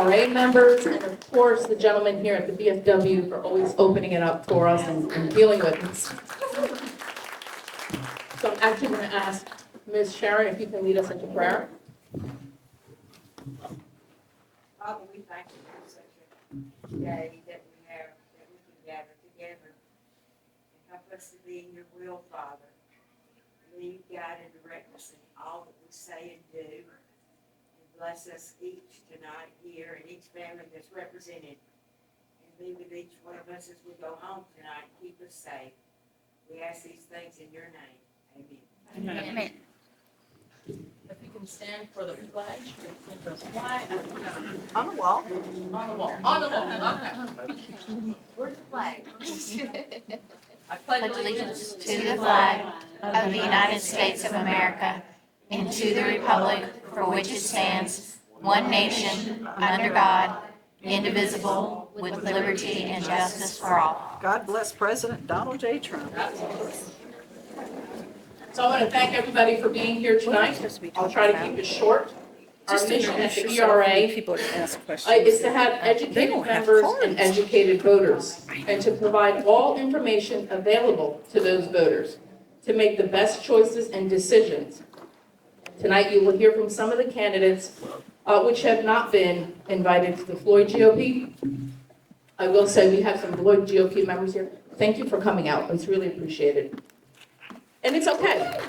ERA members, and of course, the gentleman here at the BFW for always opening it up for us and dealing with us. So I'm actually going to ask Ms. Sharon if you can lead us into prayer. Father, we thank you for such a day that we have, that we can gather together. And help us to be in your will, Father. Lead, guide, and direct us in all that we say and do. And bless us each tonight here and each family that's represented. And be with each one of us as we go home tonight. Keep us safe. We ask these things in your name. Amen. Amen. If you can stand for the pledge. On the wall. On the wall. On the wall. Okay. Where's the flag? I pledge Pledge allegiance to the flag of the United States of America and to the republic for which it stands, one nation, under God, indivisible, with liberty and justice for all. God bless President Donald J. Trump. So I want to thank everybody for being here tonight. I'll try to keep it short. Our mission at the ERA People to ask questions. is to have educated members and educated voters, and to provide all information available to those voters to make the best choices and decisions. Tonight, you will hear from some of the candidates which have not been invited to the Floyd GOP. I will say we have some Floyd GOP members here. Thank you for coming out. It's really appreciated. And it's okay.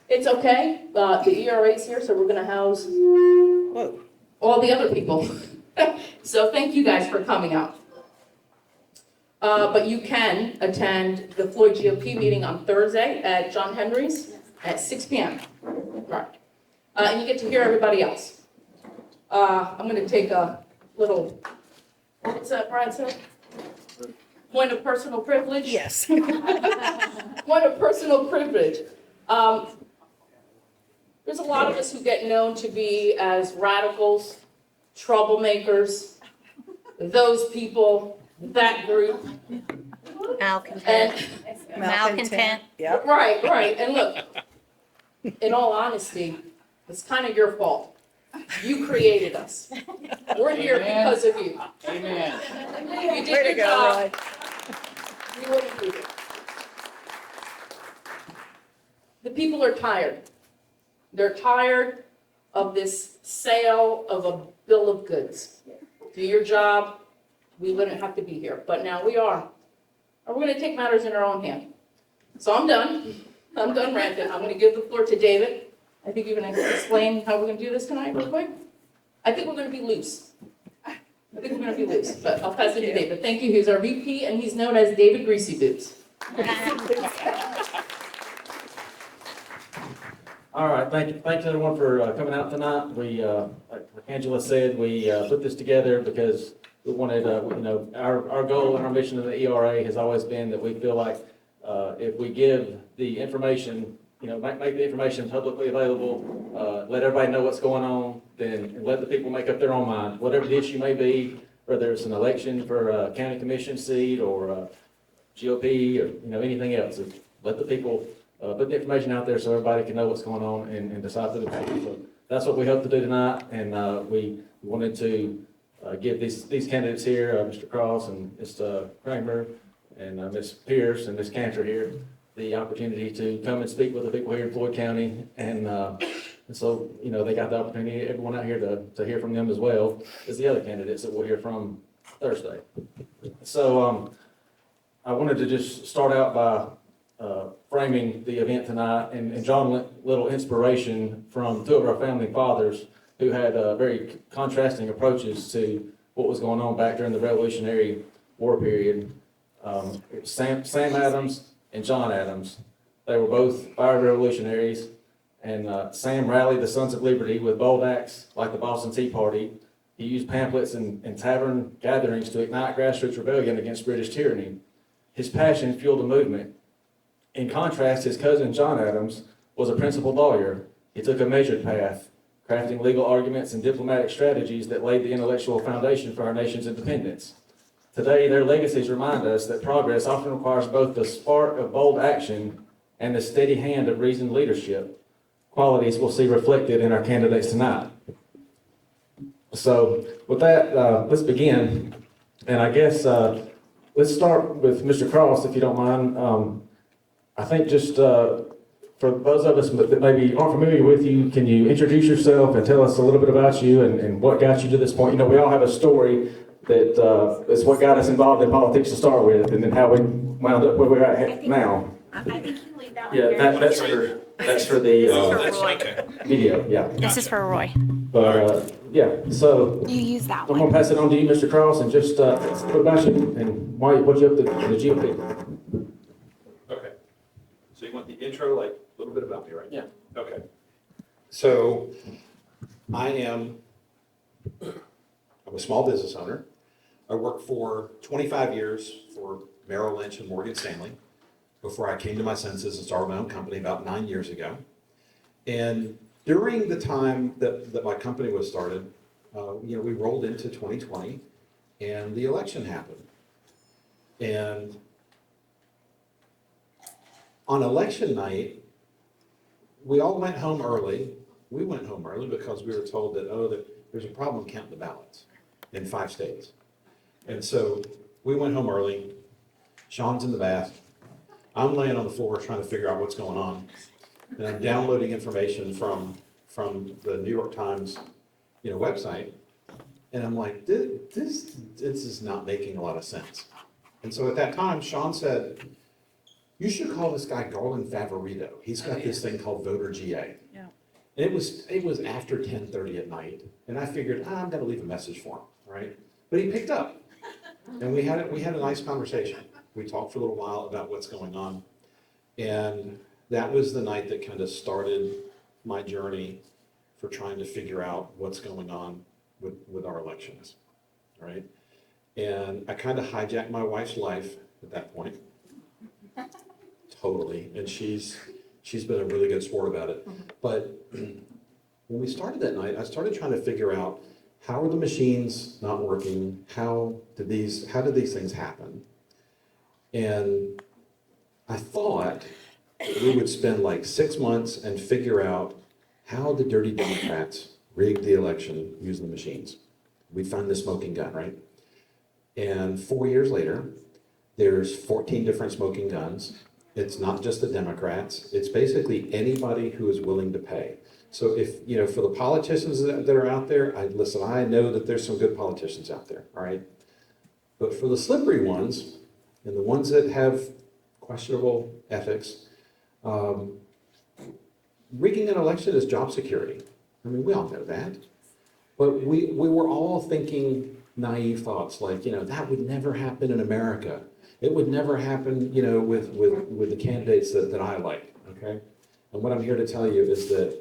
It's okay. The ERA is here, so we're going to house all the other people. So thank you guys for coming out. But you can attend the Floyd GOP meeting on Thursday at John Henry's at 6 p.m. Right. And you get to hear everybody else. I'm going to take a little, what's that, Brad said? Point of personal privilege? Yes. Point of personal privilege. There's a lot of us who get known to be as radicals, troublemakers, those people, that group. Malcontent. Malcontent. Yep. Right. And look, in all honesty, it's kind of your fault. You created us. We're here because of you. Amen. You did Way to your go, job. Roy. You wouldn't do it. The people are tired. They're tired of this sale of a bill of goods. Do your job, we wouldn't have to be here, but now we are. And we're going to take matters in our own hand. So I'm done. I'm done ranting. I'm going to give the floor to David. I think you're going to explain how we're going to do this tonight real quick. I think we're going to be loose. But I'll pass it to David. Thank you. He's our VP, and he's known as David Greasy Boots. All right, thanks everyone for coming out tonight. We, like Angela said, we put this together because we wanted, our goal and our mission of the ERA has always been that we feel like if we give the information, make the information publicly available, let everybody know what's going on, then let the people make up their own mind, whatever the issue may be, whether it's an election for a county commission seat or GOP or, anything else. Let the people put the information out there so everybody can know what's going on and decide for themselves. So that's what we hope to do tonight, and we wanted to give these candidates here, Mr. Cross and Ms. Kramer and Ms. Pierce and Ms. Cantor here, the opportunity to come and speak with the people here in Floyd County, and so they got the opportunity, everyone out here, to hear from them as well as the other candidates that we'll hear from Thursday. So I wanted to just start out by framing the event tonight and drawing a little inspiration from two of our founding fathers who had very contrasting approaches to what was going on back during the Revolutionary War period. Sam Adams and John Adams. They were both fire revolutionaries, and Sam rallied the Sons of Liberty with bold acts like the Boston Tea Party. He used pamphlets and tavern gatherings to ignite grassroots rebellion against British tyranny. His passion fueled the movement. In contrast, his cousin John Adams was a principled lawyer. He took a measured path, crafting legal arguments and diplomatic strategies that laid the intellectual foundation for our nation's independence. Today, their legacies remind us that progress often requires both the spark of bold action and the steady hand of reasoned leadership. qualities we'll see reflected in our candidates tonight. So with that, let's begin. And I guess let's start with Mr. Cross, if you don't mind. I think just for those of us that maybe aren't familiar with you, can you introduce yourself and tell us a little bit about you and what got you to this point? You know, we all have a story that is what got us involved in politics to start with, and then how we wound up where we're at now. I think you leave that one. Yeah, that's for the video, yeah. This is for Roy. But, yeah, so You use that I'm gonna pass it on to you, Mr. Cross, and just what about you and what you up to in the GOP? Okay. So you want the intro, like a little bit about me, right? Yeah. Okay. So I'm a small business owner. I worked for 25 years for Merrill Lynch and Morgan Stanley before I came to my senses and started my own company about 9 years ago. And during the time that my company was started, we rolled into 2020 and the election happened. And on election night, we all went home early. We went home early because we were told that there's a problem counting the ballots in 5 states. And so we went home early. Sean's in the bath. I'm laying on the floor trying to figure out what's going on. And I'm downloading information from the New York Times, website. And I'm like, this is not making a lot of sense. And so at that time, Sean said, you should call this guy Garland Favorito. He's got this thing called Voter GA. Yeah. And it was after 10:30 at night. And I figured, I'm gonna leave a message for him, right? But he picked up. And we had a nice conversation. We talked for a little while about what's going on. And that was the night that kind of started my journey for trying to figure out what's going on with our elections, right? And I kind of hijacked my wife's life at that point. Totally. And she's been a really good sport about it. But when we started that night, I started trying to figure out, how are the machines not working? How did these things happen? And I thought we would spend like 6 months and figure out how the dirty Democrats rigged the election using the machines. We found the smoking gun, right? And 4 years later, there's 14 different smoking guns. It's not just the Democrats. It's basically anybody who is willing to pay. So if, for the politicians that are out there, I know that there's some good politicians out there, all right? But for the slippery ones, and the ones that have questionable ethics, rigging an election is job security. I mean, we all know that. But we were all thinking naive thoughts like, that would never happen in America. It would never happen, with the candidates that I like, okay? And what I'm here to tell you is that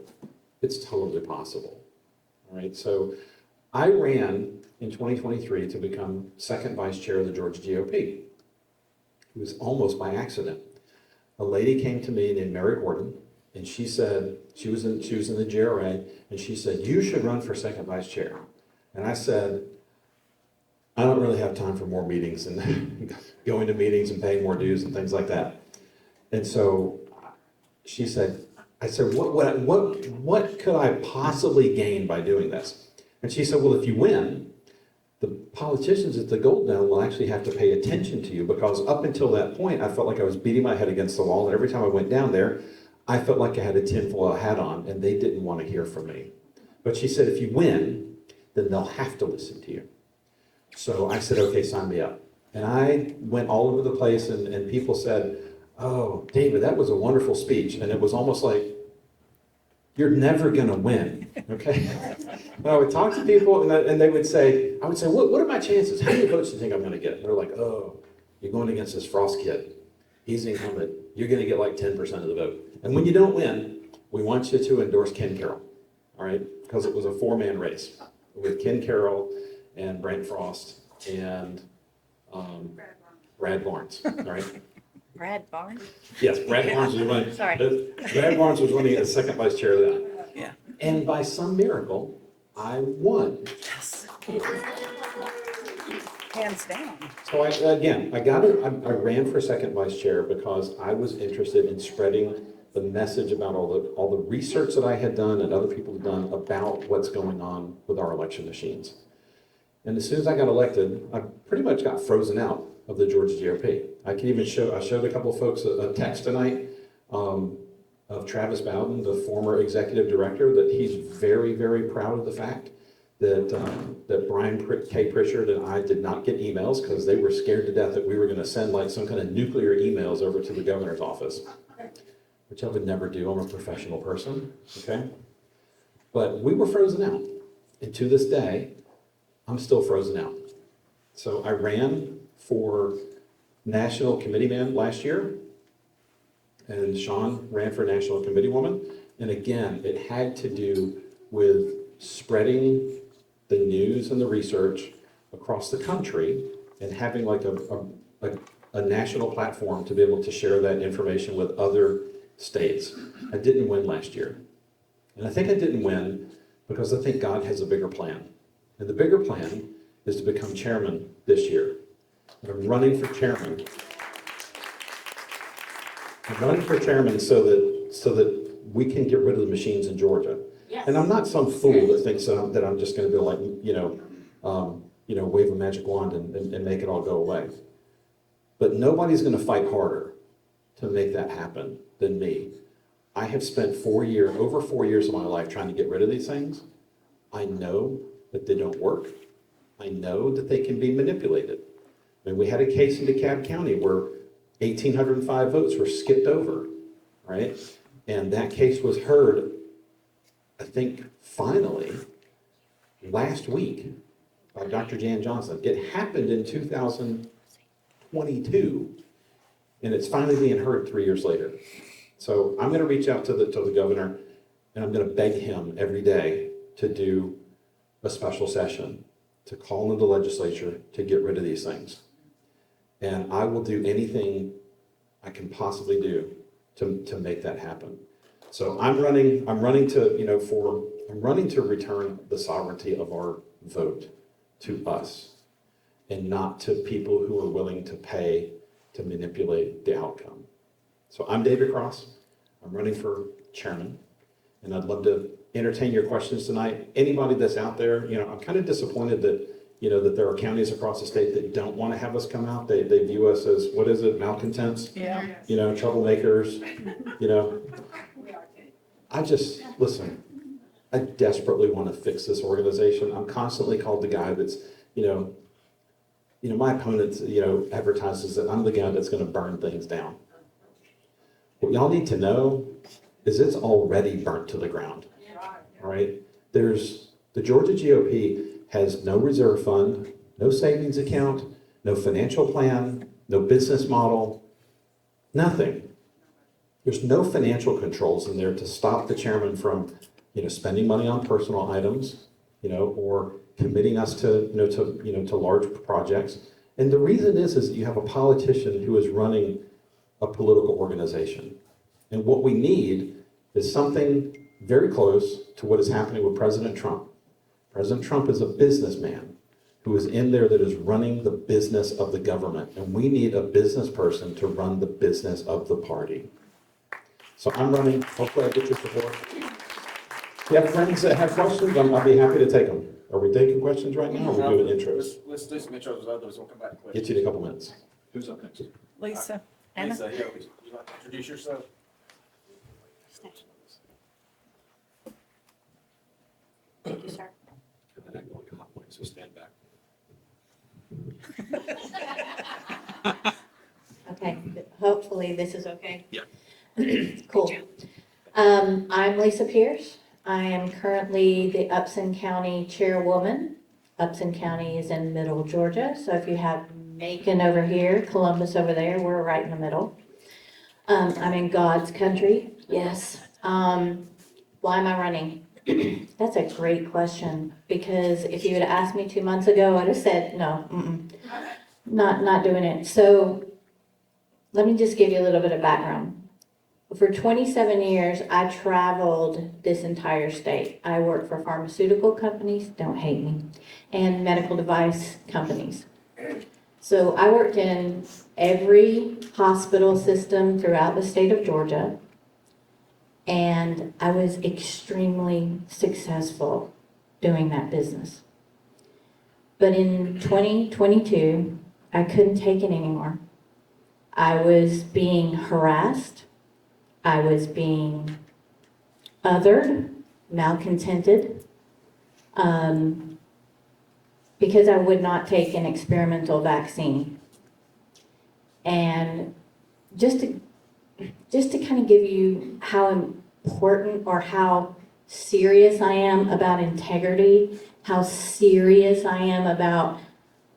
it's totally possible, all right? So I ran in 2023 to become second vice chair of the Georgia GOP. It was almost by accident. A lady came to me named Mary Gordon, and she said, she was in the GRA, and she said, you should run for second vice chair. And I said, I don't really have time for more meetings and going to meetings and paying more dues and things like that. And so I said, what could I possibly gain by doing this? And she said, well, if you win, the politicians at the Gold Dome will actually have to pay attention to you, because up until that point, I felt like I was beating my head against the wall. And every time I went down there, I felt like I had a tinfoil hat on, and they didn't want to hear from me. But she said, if you win, then they'll have to listen to you. So I said, okay, sign me up. And I went all over the place, and people said, oh, David, that was a wonderful speech. And it was almost like, you're never going to win, okay? But I would talk to people, and they would say, what are my chances? How many votes do you think I'm going to get? And they're like, oh, you're going against this Frost kid. He's the incumbent. You're going to get like 10% of the vote. And when you don't win, we want you to endorse Ken Carroll, all right? Because it was a 4-man race with Ken Carroll and Brent Frost and Brad Barnes, all right? Brad Barnes? Yes, Brad Barnes was running. Sorry. Brad Barnes was running as second vice chair of that. Yeah. And by some miracle, I won. Yes. Hands down. So I ran for second vice chair because I was interested in spreading the message about all the research that I had done and other people had done about what's going on with our election machines. And as soon as I got elected, I pretty much got frozen out of the Georgia GOP. I showed a couple of folks a text tonight of Travis Bowden, the former executive director, that he's very, very proud of the fact that Brian K. Pritchard and I did not get emails because they were scared to death that we were going to send like some kind of nuclear emails over to the governor's office, which I would never do. I'm a professional person, okay? But we were frozen out. And to this day, I'm still frozen out. So I ran for national committeeman last year, and Sean ran for national committeewoman. And again, it had to do with spreading the news and the research across the country and having like a national platform to be able to share that information with other states. I didn't win last year. And I think I didn't win because I think God has a bigger plan. And the bigger plan is to become chairman this year. And I'm running for chairman. I'm running for chairman so that we can get rid of the machines in Georgia. Yes. And I'm not some fool that thinks that I'm just going to be like, wave a magic wand and make it all go away. But nobody's going to fight harder to make that happen than me. I have spent over 4 years of my life trying to get rid of these things. I know that they don't work. I know that they can be manipulated. I mean, we had a case in DeKalb County where 1,805 votes were skipped over, right? And that case was heard, I think, finally, last week by Dr. Jan Johnson. It happened in 2022, and it's finally being heard 3 years later. So I'm going to reach out to the governor, and I'm going to beg him every day to do a special session, to call in the legislature to get rid of these things. And I will do anything I can possibly do to make that happen. So I'm running to return the sovereignty of our vote to us and not to people who are willing to pay to manipulate the outcome. So I'm David Cross. I'm running for chairman, and I'd love to entertain your questions tonight. Anybody that's out there, I'm kind of disappointed that there are counties across the state that don't want to have us come out. They view us as, malcontents? Yeah. Troublemakers, listen, I desperately want to fix this organization. I'm constantly called the guy that's, my opponent, advertises that I'm the guy that's going to burn things down. What y'all need to know is it's already burnt to the ground, all right? The Georgia GOP has no reserve fund, no savings account, no financial plan, no business model, nothing. There's no financial controls in there to stop the chairman from, spending money on personal items, or committing us to large projects. And the reason is that you have a politician who is running a political organization. And what we need is something very close to what is happening with President Trump. President Trump is a businessman who is in there that is running the business of the government. And we need a business person to run the business of the party. So I'm running. Hopefully I get your support. If you have friends that have questions, I'll be happy to take them. Are we taking questions right now, or are we doing intros? Let's do some intros with others, we'll come back to questions. Get you in a couple minutes. Who's up next? Lisa. Lisa, would you like to introduce yourself? Thank you, sir. So stand back. Okay, hopefully this is okay. Yeah. Cool. I'm Lisa Pierce. I am currently the Upson County Chairwoman. Upson County is in middle Georgia, so if you have Macon over here, Columbus over there, we're right in the middle. I'm in God's country, yes. Why am I running? That's a great question, because if you had asked me 2 months ago, I'd have said, no, not doing it. So let me just give you a little bit of background. For 27 years, I traveled this entire state. I worked for pharmaceutical companies, don't hate me, and medical device companies. So I worked in every hospital system throughout the state of Georgia. And I was extremely successful doing that business. But in 2022, I couldn't take it anymore. I was being harassed. I was being othered, malcontented, because I would not take an experimental vaccine. And just to kind of give you how important or how serious I am about integrity, how serious I am about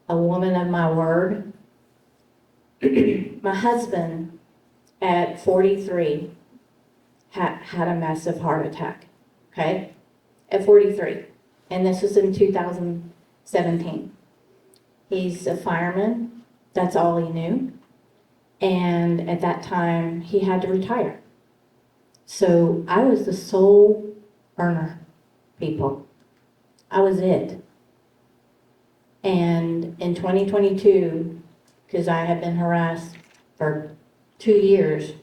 a woman of my word. My husband at 43 had a massive heart attack, okay? At 43. And this was in 2017. He's a fireman. That's all he knew. And at that time, he had to retire. So I was the sole earner, people. I was it. And in 2022, because I had been harassed for 2 years,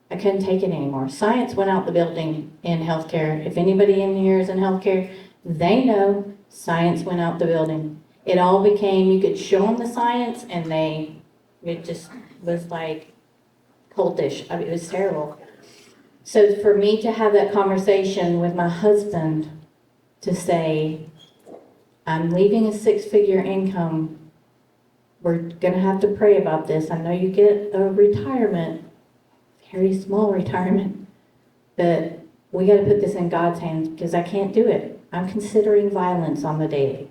I couldn't take it anymore. Science went out the building in healthcare. If anybody in here is in healthcare, they know science went out the building. It all became, you could show them the science and it just was like cultish. I mean, it was terrible. So for me to have that conversation with my husband to say, I'm leaving a 6-figure income. We're gonna have to pray about this. I know you get a retirement, very small retirement, but we gotta put this in God's hands because I can't do it. I'm considering violence on the daily.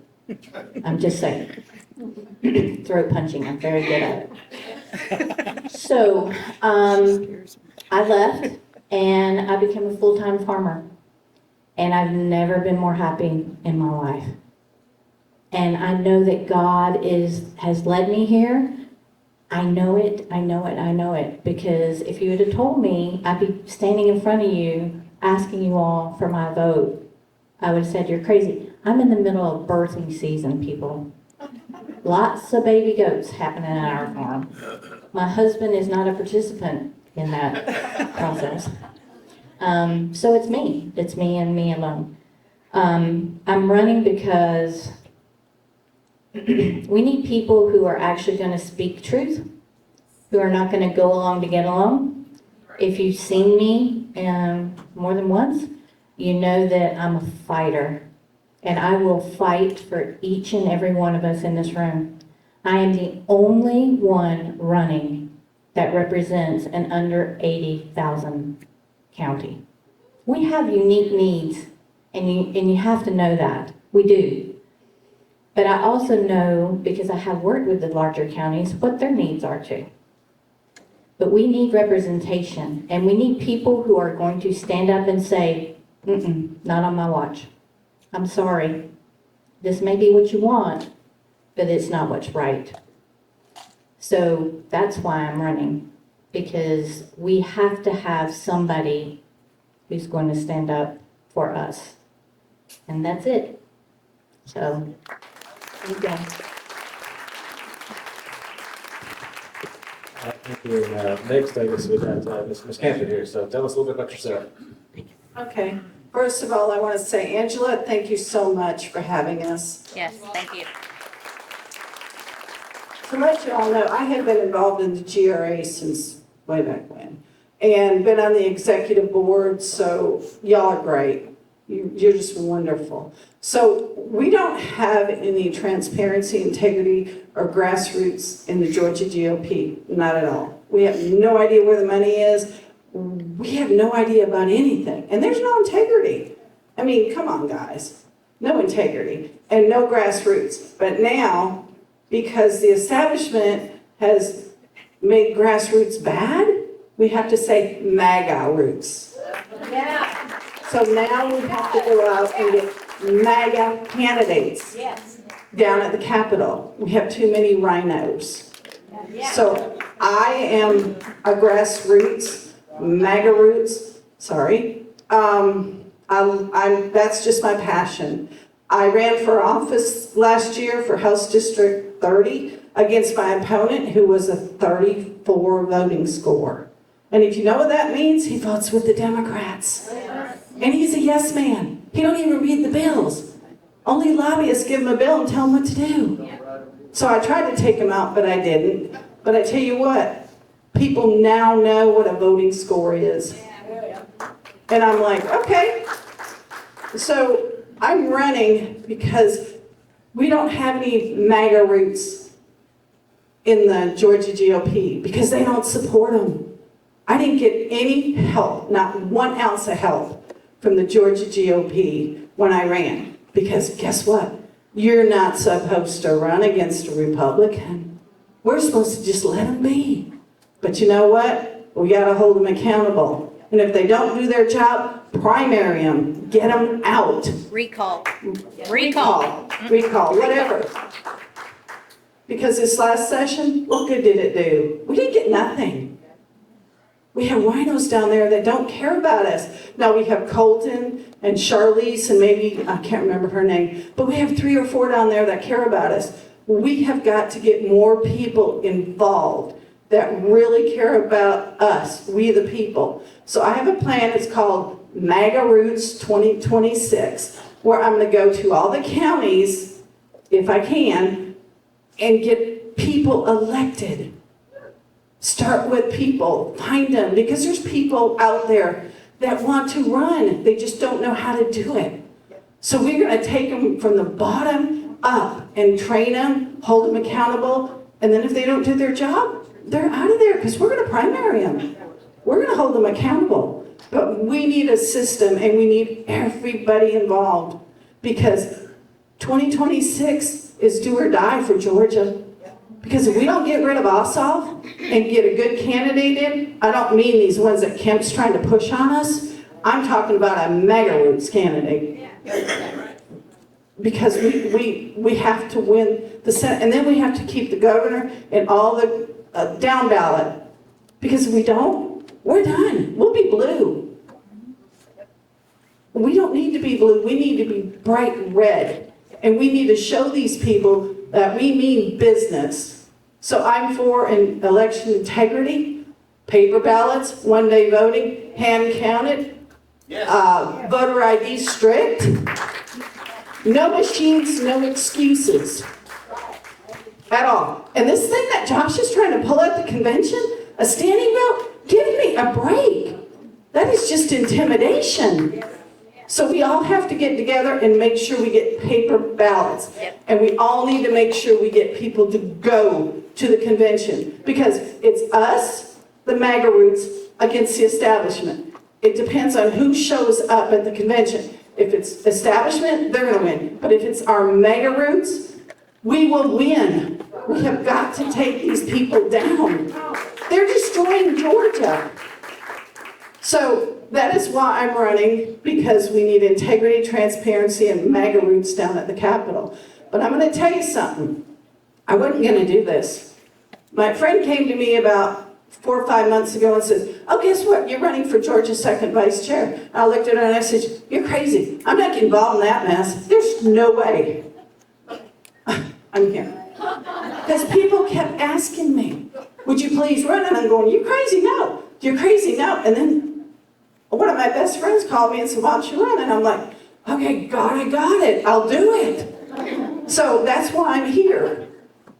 I'm just saying. Throat punching, I'm very good at it. So, I left and I became a full-time farmer. And I've never been more happy in my life. And I know that God has led me here. I know it, I know it, I know it. Because if you would have told me I'd be standing in front of you asking you all for my vote, I would have said, you're crazy. I'm in the middle of birthing season, people. Lots of baby goats happening at our farm. My husband is not a participant in that process. So it's me and me alone. I'm running because we need people who are actually going to speak truth, who are not going to go along to get along. If you've seen me more than once, you know that I'm a fighter, and I will fight for each and every one of us in this room. I am the only one running that represents an under 80,000 county. We have unique needs, and you have to know that. We do. But I also know, because I have worked with the larger counties, what their needs are too. But we need representation, and we need people who are going to stand up and say, not on my watch. I'm sorry. This may be what you want, but it's not what's right. So that's why I'm running, because we have to have somebody who's going to stand up for us. And that's it. So, you go. Thank you. Next, I guess we got Ms. Cantor here, so tell us a little bit about yourself. Okay, first of all, I want to say, Angela, thank you so much for having us. Yes, thank you. To let you all know, I have been involved in the GRA since way back when, and been on the executive board, so y'all are great. You're just wonderful. So we don't have any transparency, integrity, or grassroots in the Georgia GOP, not at all. We have no idea where the money is. We have no idea about anything, and there's no integrity. I mean, come on, guys. No integrity and no grassroots. But now, because the establishment has made grassroots bad, we have to say MAGA roots. Yeah. So now we have to go out and get MAGA candidates Yes. down at the Capitol. We have too many rhinos. Yeah. So I am a grassroots, MAGA roots, sorry. That's just my passion. I ran for office last year for House District 30 against my opponent, who was a 34 voting score. And if you know what that means, he votes with the Democrats. And he's a yes man. He don't even read the bills. Only lobbyists give him a bill and tell him what to do. So I tried to take him out, but I didn't. But I tell you what, people now know what a voting score is. And I'm like, okay. So I'm running because we don't have any MAGA roots in the Georgia GOP because they don't support them. I didn't get any help, not 1 ounce of help from the Georgia GOP when I ran. Because guess what? You're not supposed to run against a Republican. We're supposed to just let them be. But you know what? We got to hold them accountable. And if they don't do their job, primary them. Get them out. Recall. Recall, whatever. Because this last session, what good did it do? We didn't get nothing. We have rhinos down there that don't care about us. Now we have Colton and Charlize and maybe, I can't remember her name, but we have 3 or 4 down there that care about us. We have got to get more people involved that really care about us, we the people. So I have a plan, it's called MAGA Roots 2026, where I'm gonna go to all the counties, if I can, and get people elected. Start with people, find them, because there's people out there that want to run. They just don't know how to do it. So we're going to take them from the bottom up and train them, hold them accountable, and then if they don't do their job, they're out of there because we're going to primary them. We're going to hold them accountable. But we need a system and we need everybody involved because 2026 is do or die for Georgia. Because if we don't get rid of Ossoff and get a good candidate in, I don't mean these ones that Kemp's trying to push on us. I'm talking about a MAGA Roots candidate. Because we have to win the Senate, and then we have to keep the governor and all the down ballot. Because if we don't, we're done. We'll be blue. We don't need to be blue. We need to be bright red. And we need to show these people that we mean business. So I'm for an election integrity, paper ballots, one-day voting, hand counted, voter ID strict, no machines, no excuses at all. And this thing that Josh is trying to pull at the convention, a standing vote, give me a break. That is just intimidation. So we all have to get together and make sure we get paper ballots. And we all need to make sure we get people to go to the convention. Because it's us, the MAGA Roots, against the establishment. It depends on who shows up at the convention. If it's establishment, they're going to win. But if it's our MAGA Roots, we will win. We have got to take these people down. They're destroying Georgia. So that is why I'm running, because we need integrity, transparency, and MAGA Roots down at the Capitol. But I'm going to tell you something. I wasn't going to do this. My friend came to me about 4 or 5 months ago and says, oh, guess what? You're running for Georgia's second vice chair. And I looked at her and I said, you're crazy. I'm not getting involved in that mess. There's no way. I'm here. Because people kept asking me, would you please run? And I'm going, you crazy? No. You're crazy? No. And then one of my best friends called me and said, why don't you run? And I'm like, okay, God, I got it. I'll do it. So that's why I'm here.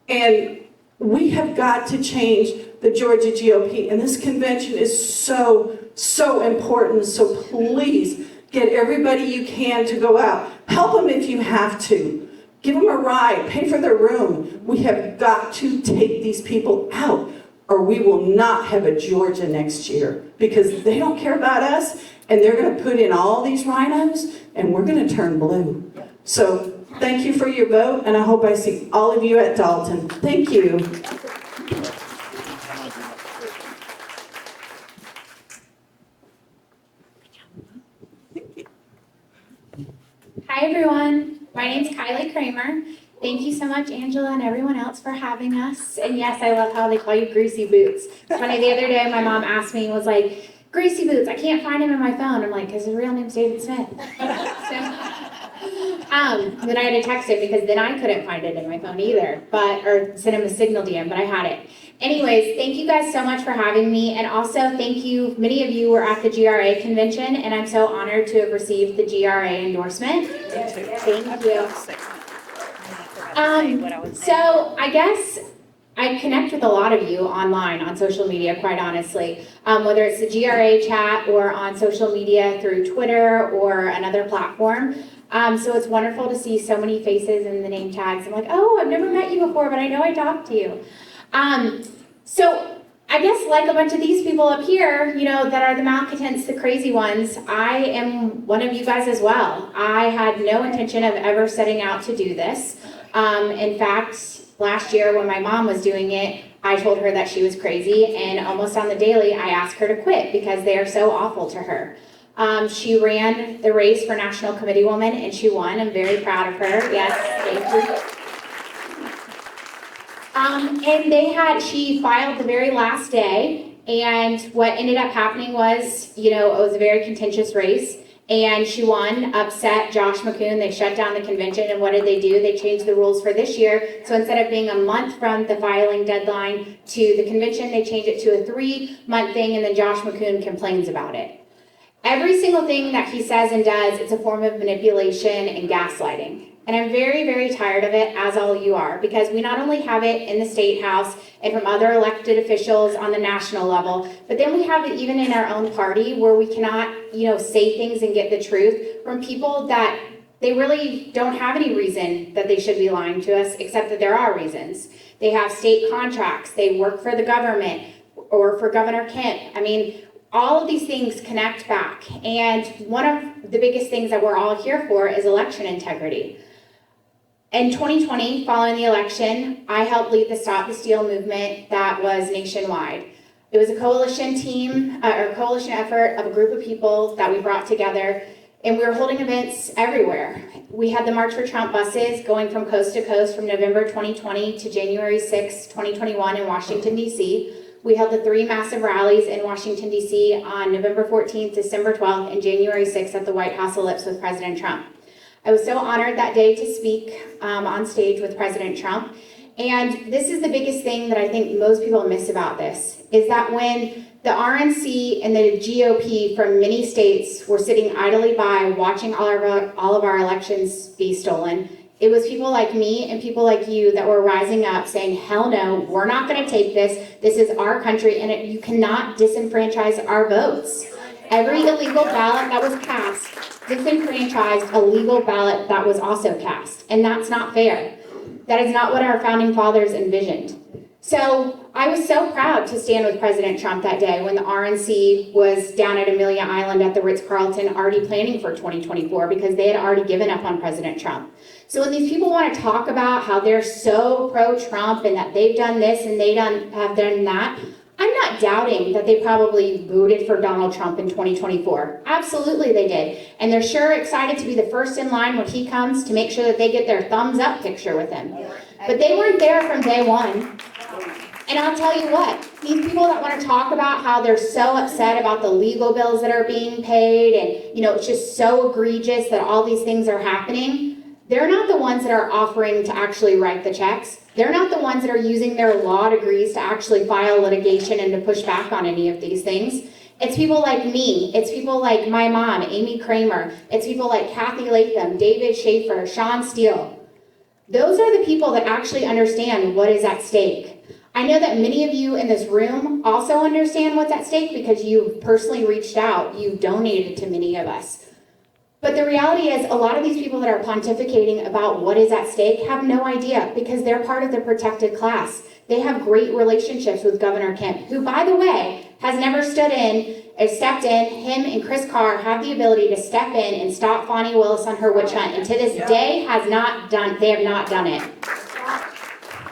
And we have got to change the Georgia GOP. And this convention is so, so important. So please get everybody you can to go out. Help them if you have to. Give them a ride. Pay for their room. We have got to take these people out, or we will not have a Georgia next year, because they don't care about us, and they're going to put in all these rhinos, and we're going to turn blue. So thank you for your vote, and I hope I see all of you at Dalton. Thank you. Hi everyone, my name's Kylie Kramer. Thank you so much, Angela and everyone else, for having us. And yes, I love how they call you Greasy Boots. It's funny, the other day my mom asked me, was like, Greasy Boots, I can't find him in my phone. I'm like, because his real name's David Smith. So, Then I had to text him because then I couldn't find it in my phone either, or send him a signal DM, but I had it. Anyways, thank you guys so much for having me, and also thank you, many of you were at the GRA convention, and I'm so honored to have received the GRA endorsement. Thank you. So I guess I connect with a lot of you online on social media, quite honestly, whether it's the GRA chat or on social media through Twitter or another platform. So it's wonderful to see so many faces and the name tags. I'm like, oh, I've never met you before, but I know I talked to you. So I guess like a bunch of these people up here, you know, that are the malcontents, the crazy ones, I am one of you guys as well. I had no intention of ever setting out to do this. In fact, last year when my mom was doing it, I told her that she was crazy, and almost on the daily, I asked her to quit because they are so awful to her. She ran the race for National Committee Woman, and she won. I'm very proud of her. Yes, thank you. And she filed the very last day, and what ended up happening was, you know, it was a very contentious race, and she won, upset Josh McCoon. They shut down the convention, and what did they do? They changed the rules for this year. So instead of being a month from the filing deadline to the convention, they changed it to a 3-month thing, and then Josh McCoon complains about it. Every single thing that he says and does, it's a form of manipulation and gaslighting. And I'm very, very tired of it, as all you are, because we not only have it in the State House and from other elected officials on the national level, but then we have it even in our own party where we cannot, you know, say things and get the truth from people that they really don't have any reason that they should be lying to us, except that there are reasons. They have state contracts, they work for the government or for Governor Kemp. I mean, all of these things connect back. And one of the biggest things that we're all here for is election integrity. In 2020, following the election, I helped lead the Stop the Steal movement that was nationwide. It was a coalition team, or coalition effort of a group of people that we brought together, and we were holding events everywhere. We had the March for Trump buses going from coast to coast from November 2020 to January 6, 2021 in Washington, D.C. We held the 3 massive rallies in Washington, D.C. on November 14th, December 12th, and January 6th at the White House Ellipse with President Trump. I was so honored that day to speak on stage with President Trump. And this is the biggest thing that I think most people miss about this, is that when the RNC and the GOP from many states were sitting idly by watching all of our elections be stolen, it was people like me and people like you that were rising up saying, hell no, we're not going to take this. This is our country, and you cannot disenfranchise our votes. Every illegal ballot that was cast disenfranchised a legal ballot that was also cast, and that's not fair. That is not what our founding fathers envisioned. So I was so proud to stand with President Trump that day when the RNC was down at Amelia Island at the Ritz-Carlton already planning for 2024 because they had already given up on President Trump. So when these people want to talk about how they're so pro-Trump and that they've done this and they have done that, I'm not doubting that they probably voted for Donald Trump in 2024. Absolutely they did. And they're sure excited to be the first in line when he comes to make sure that they get their thumbs up picture with him. But they weren't there from day one. And I'll tell you what, these people that want to talk about how they're so upset about the legal bills that are being paid and, you know, it's just so egregious that all these things are happening, they're not the ones that are offering to actually write the checks. They're not the ones that are using their law degrees to actually file litigation and to push back on any of these things. It's people like me. It's people like my mom, Amy Kramer. It's people like Kathy Latham, David Schaefer, Sean Steele. Those are the people that actually understand what is at stake. I know that many of you in this room also understand what's at stake because you've personally reached out. You've donated to many of us. But the reality is a lot of these people that are pontificating about what is at stake have no idea because they're part of the protected class. They have great relationships with Governor Kemp, who, by the way, has never stepped in. Him and Chris Carr have the ability to step in and stop Fani Willis on her witch hunt, and to this day they have not done it.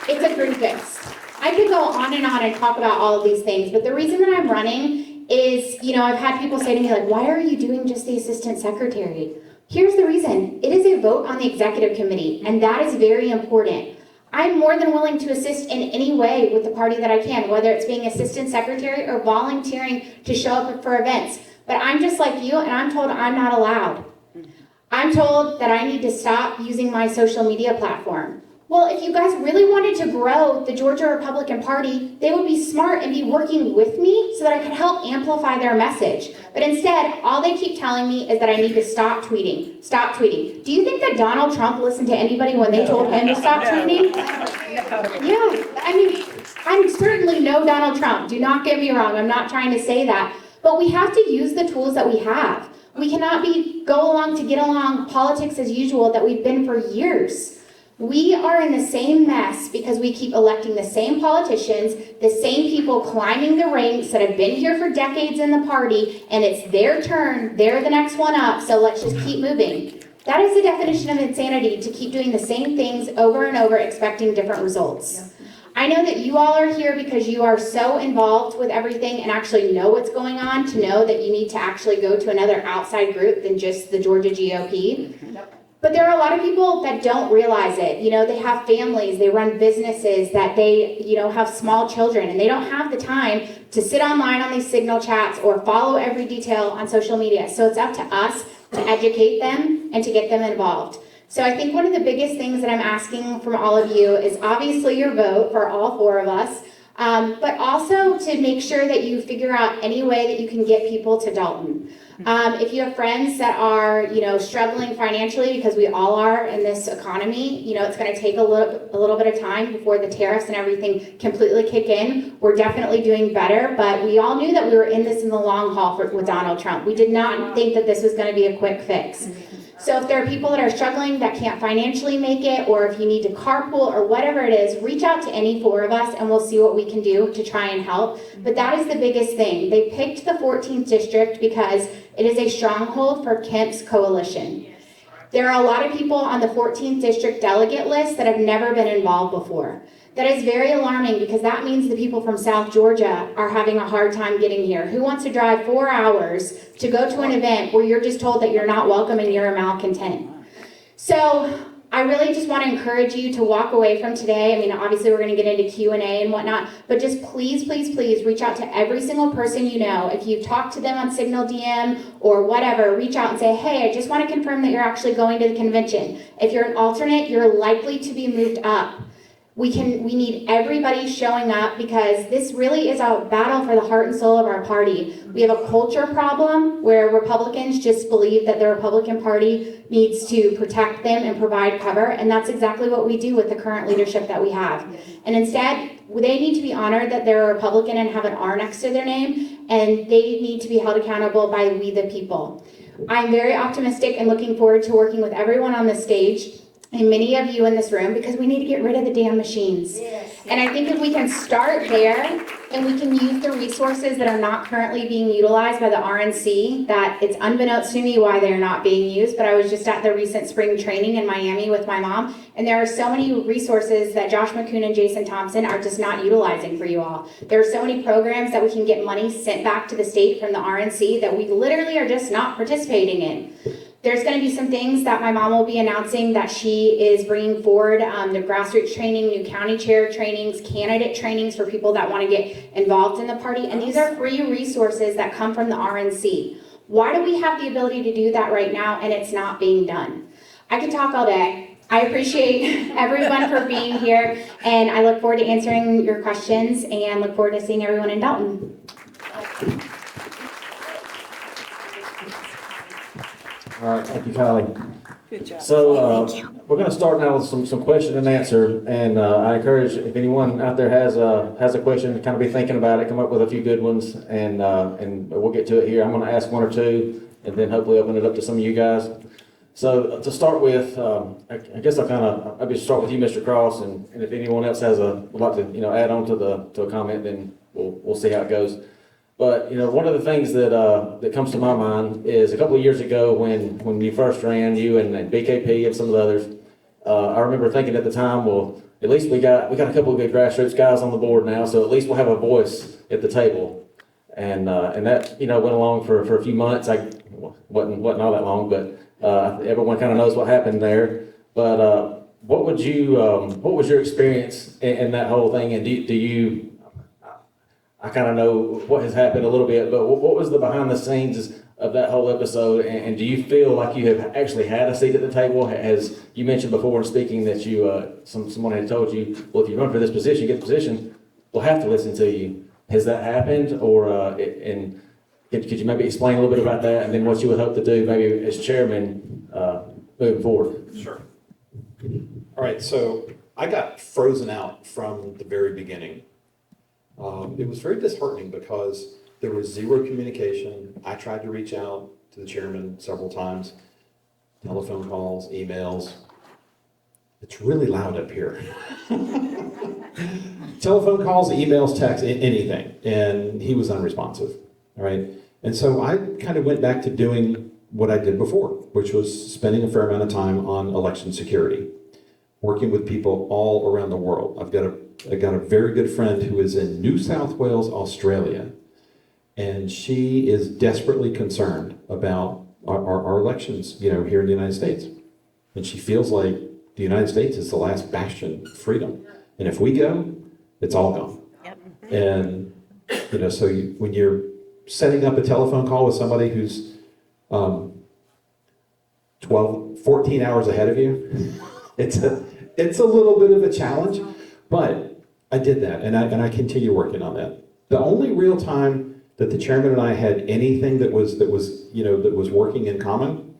It's a grievance. I could go on and talk about all of these things, but the reason that I'm running is, you know, I've had people say to me, like, why are you doing just the assistant secretary? Here's the reason. It is a vote on the executive committee, and that is very important. I'm more than willing to assist in any way with the party that I can, whether it's being assistant secretary or volunteering to show up for events. But I'm just like you, and I'm told I'm not allowed. I'm told that I need to stop using my social media platform. Well, if you guys really wanted to grow the Georgia Republican Party, they would be smart and be working with me so that I could help amplify their message. But instead, all they keep telling me is that I need to stop tweeting. Stop tweeting. Do you think that Donald Trump listened to anybody when they told him to stop tweeting? Yeah, I mean, I'm certainly no Donald Trump. Do not get me wrong. I'm not trying to say that. But we have to use the tools that we have. We cannot go along to get along politics as usual that we've been for years. We are in the same mess because we keep electing the same politicians, the same people climbing the ranks that have been here for decades in the party, and it's their turn, they're the next one up, so let's just keep moving. That is the definition of insanity, to keep doing the same things over and over, expecting different results. I know that you all are here because you are so involved with everything and actually know what's going on, to know that you need to actually go to another outside group than just the Georgia GOP. But there are a lot of people that don't realize it. You know, they have families, they run businesses, that they, have small children, and they don't have the time to sit online on these signal chats or follow every detail on social media. So it's up to us to educate them and to get them involved. So I think one of the biggest things that I'm asking from all of you is obviously your vote for all 4 of us, but also to make sure that you figure out any way that you can get people to Dalton. If you have friends that are, struggling financially, because we all are in this economy, it's going to take a little bit of time before the tariffs and everything completely kick in. We're definitely doing better, but we all knew that we were in this in the long haul with Donald Trump. We did not think that this was going to be a quick fix. So if there are people that are struggling that can't financially make it, or if you need to carpool or whatever it is, reach out to any 4 of us and we'll see what we can do to try and help. But that is the biggest thing. They picked the 14th district because it is a stronghold for Kemp's coalition. There are a lot of people on the 14th district delegate list that have never been involved before. That is very alarming, because that means the people from South Georgia are having a hard time getting here. Who wants to drive 4 hours to go to an event where you're just told that you're not welcome and you're a malcontent? So I really just want to encourage you to walk away from today. I mean, obviously we're going to get into Q&A and whatnot, but just please, please, please reach out to every single person you know. If you talk to them on Signal DM or whatever, reach out and say, hey, I just want to confirm that you're actually going to the convention. If you're an alternate, you're likely to be moved up. We need everybody showing up, because this really is a battle for the heart and soul of our party. We have a culture problem where Republicans just believe that the Republican Party needs to protect them and provide cover, and that's exactly what we do with the current leadership that we have. And instead, they need to be honored that they're a Republican and have an R next to their name, and they need to be held accountable by we the people. I'm very optimistic and looking forward to working with everyone on the stage and many of you in this room, because we need to get rid of the damn machines. And I think if we can start there and we can use the resources that are not currently being utilized by the RNC, that it's unbeknownst to me why they're not being used, but I was just at the recent spring training in Miami with my mom, and there are so many resources that Josh McCoon and Jason Thompson are just not utilizing for you all. There are so many programs that we can get money sent back to the state from the RNC that we literally are just not participating in. There's going to be some things that my mom will be announcing that she is bringing forward, the grassroots training, new county chair trainings, candidate trainings for people that want to get involved in the party. And these are free resources that come from the RNC. Why do we have the ability to do that right now and it's not being done? I could talk all day. I appreciate everyone for being here, and I look forward to answering your questions and look forward to seeing everyone in Dalton. All right, thank you, Kylie. Good job. So, we're gonna start now with some question and answer, and, I encourage, if anyone out there has a question, to kind of be thinking about it, come up with a few good ones, and we'll get to it here. I'm gonna ask 1 or 2, and then hopefully open it up to some of you guys. So, to start with, I guess I'll just start with you, Mr. Cross, and if anyone else would like to, add on to a comment, then we'll see how it goes. But, one of the things that comes to my mind is a couple of years ago when you first ran, you and BKP and some of the others, I remember thinking at the time, well, at least we got a couple of good grassroots guys on the board now, so at least we'll have a voice at the table. And that, went along for a few months. Wasn't all that long, but everyone kind of knows what happened there. But what was your experience in that whole thing? And do you, I kind of know what has happened a little bit, but what was the behind the scenes of that whole episode? And do you feel like you have actually had a seat at the table? As you mentioned before in speaking that you, someone had told you, well, if you run for this position, get the position, we'll have to listen to you. Has that happened? Or, and could you maybe explain a little bit about that, and then what you would hope to do maybe as chairman moving forward? Sure. All right, so I got frozen out from the very beginning. It was very disheartening because there was zero communication. I tried to reach out to the chairman several times, telephone calls, emails. It's really loud up here. Telephone calls, emails, texts, anything, and he was unresponsive, all right? And so I kind of went back to doing what I did before, which was spending a fair amount of time on election security, working with people all around the world. I got a very good friend who is in New South Wales, Australia, and she is desperately concerned about our elections, here in the United States. And she feels like the United States is the last bastion of freedom. And if we go, it's all gone. Yep. And, so when you're setting up a telephone call with somebody who's 14 hours ahead of you, it's a little bit of a challenge, but I did that, and I continue working on that. The only real time that the chairman and I had anything that was working in common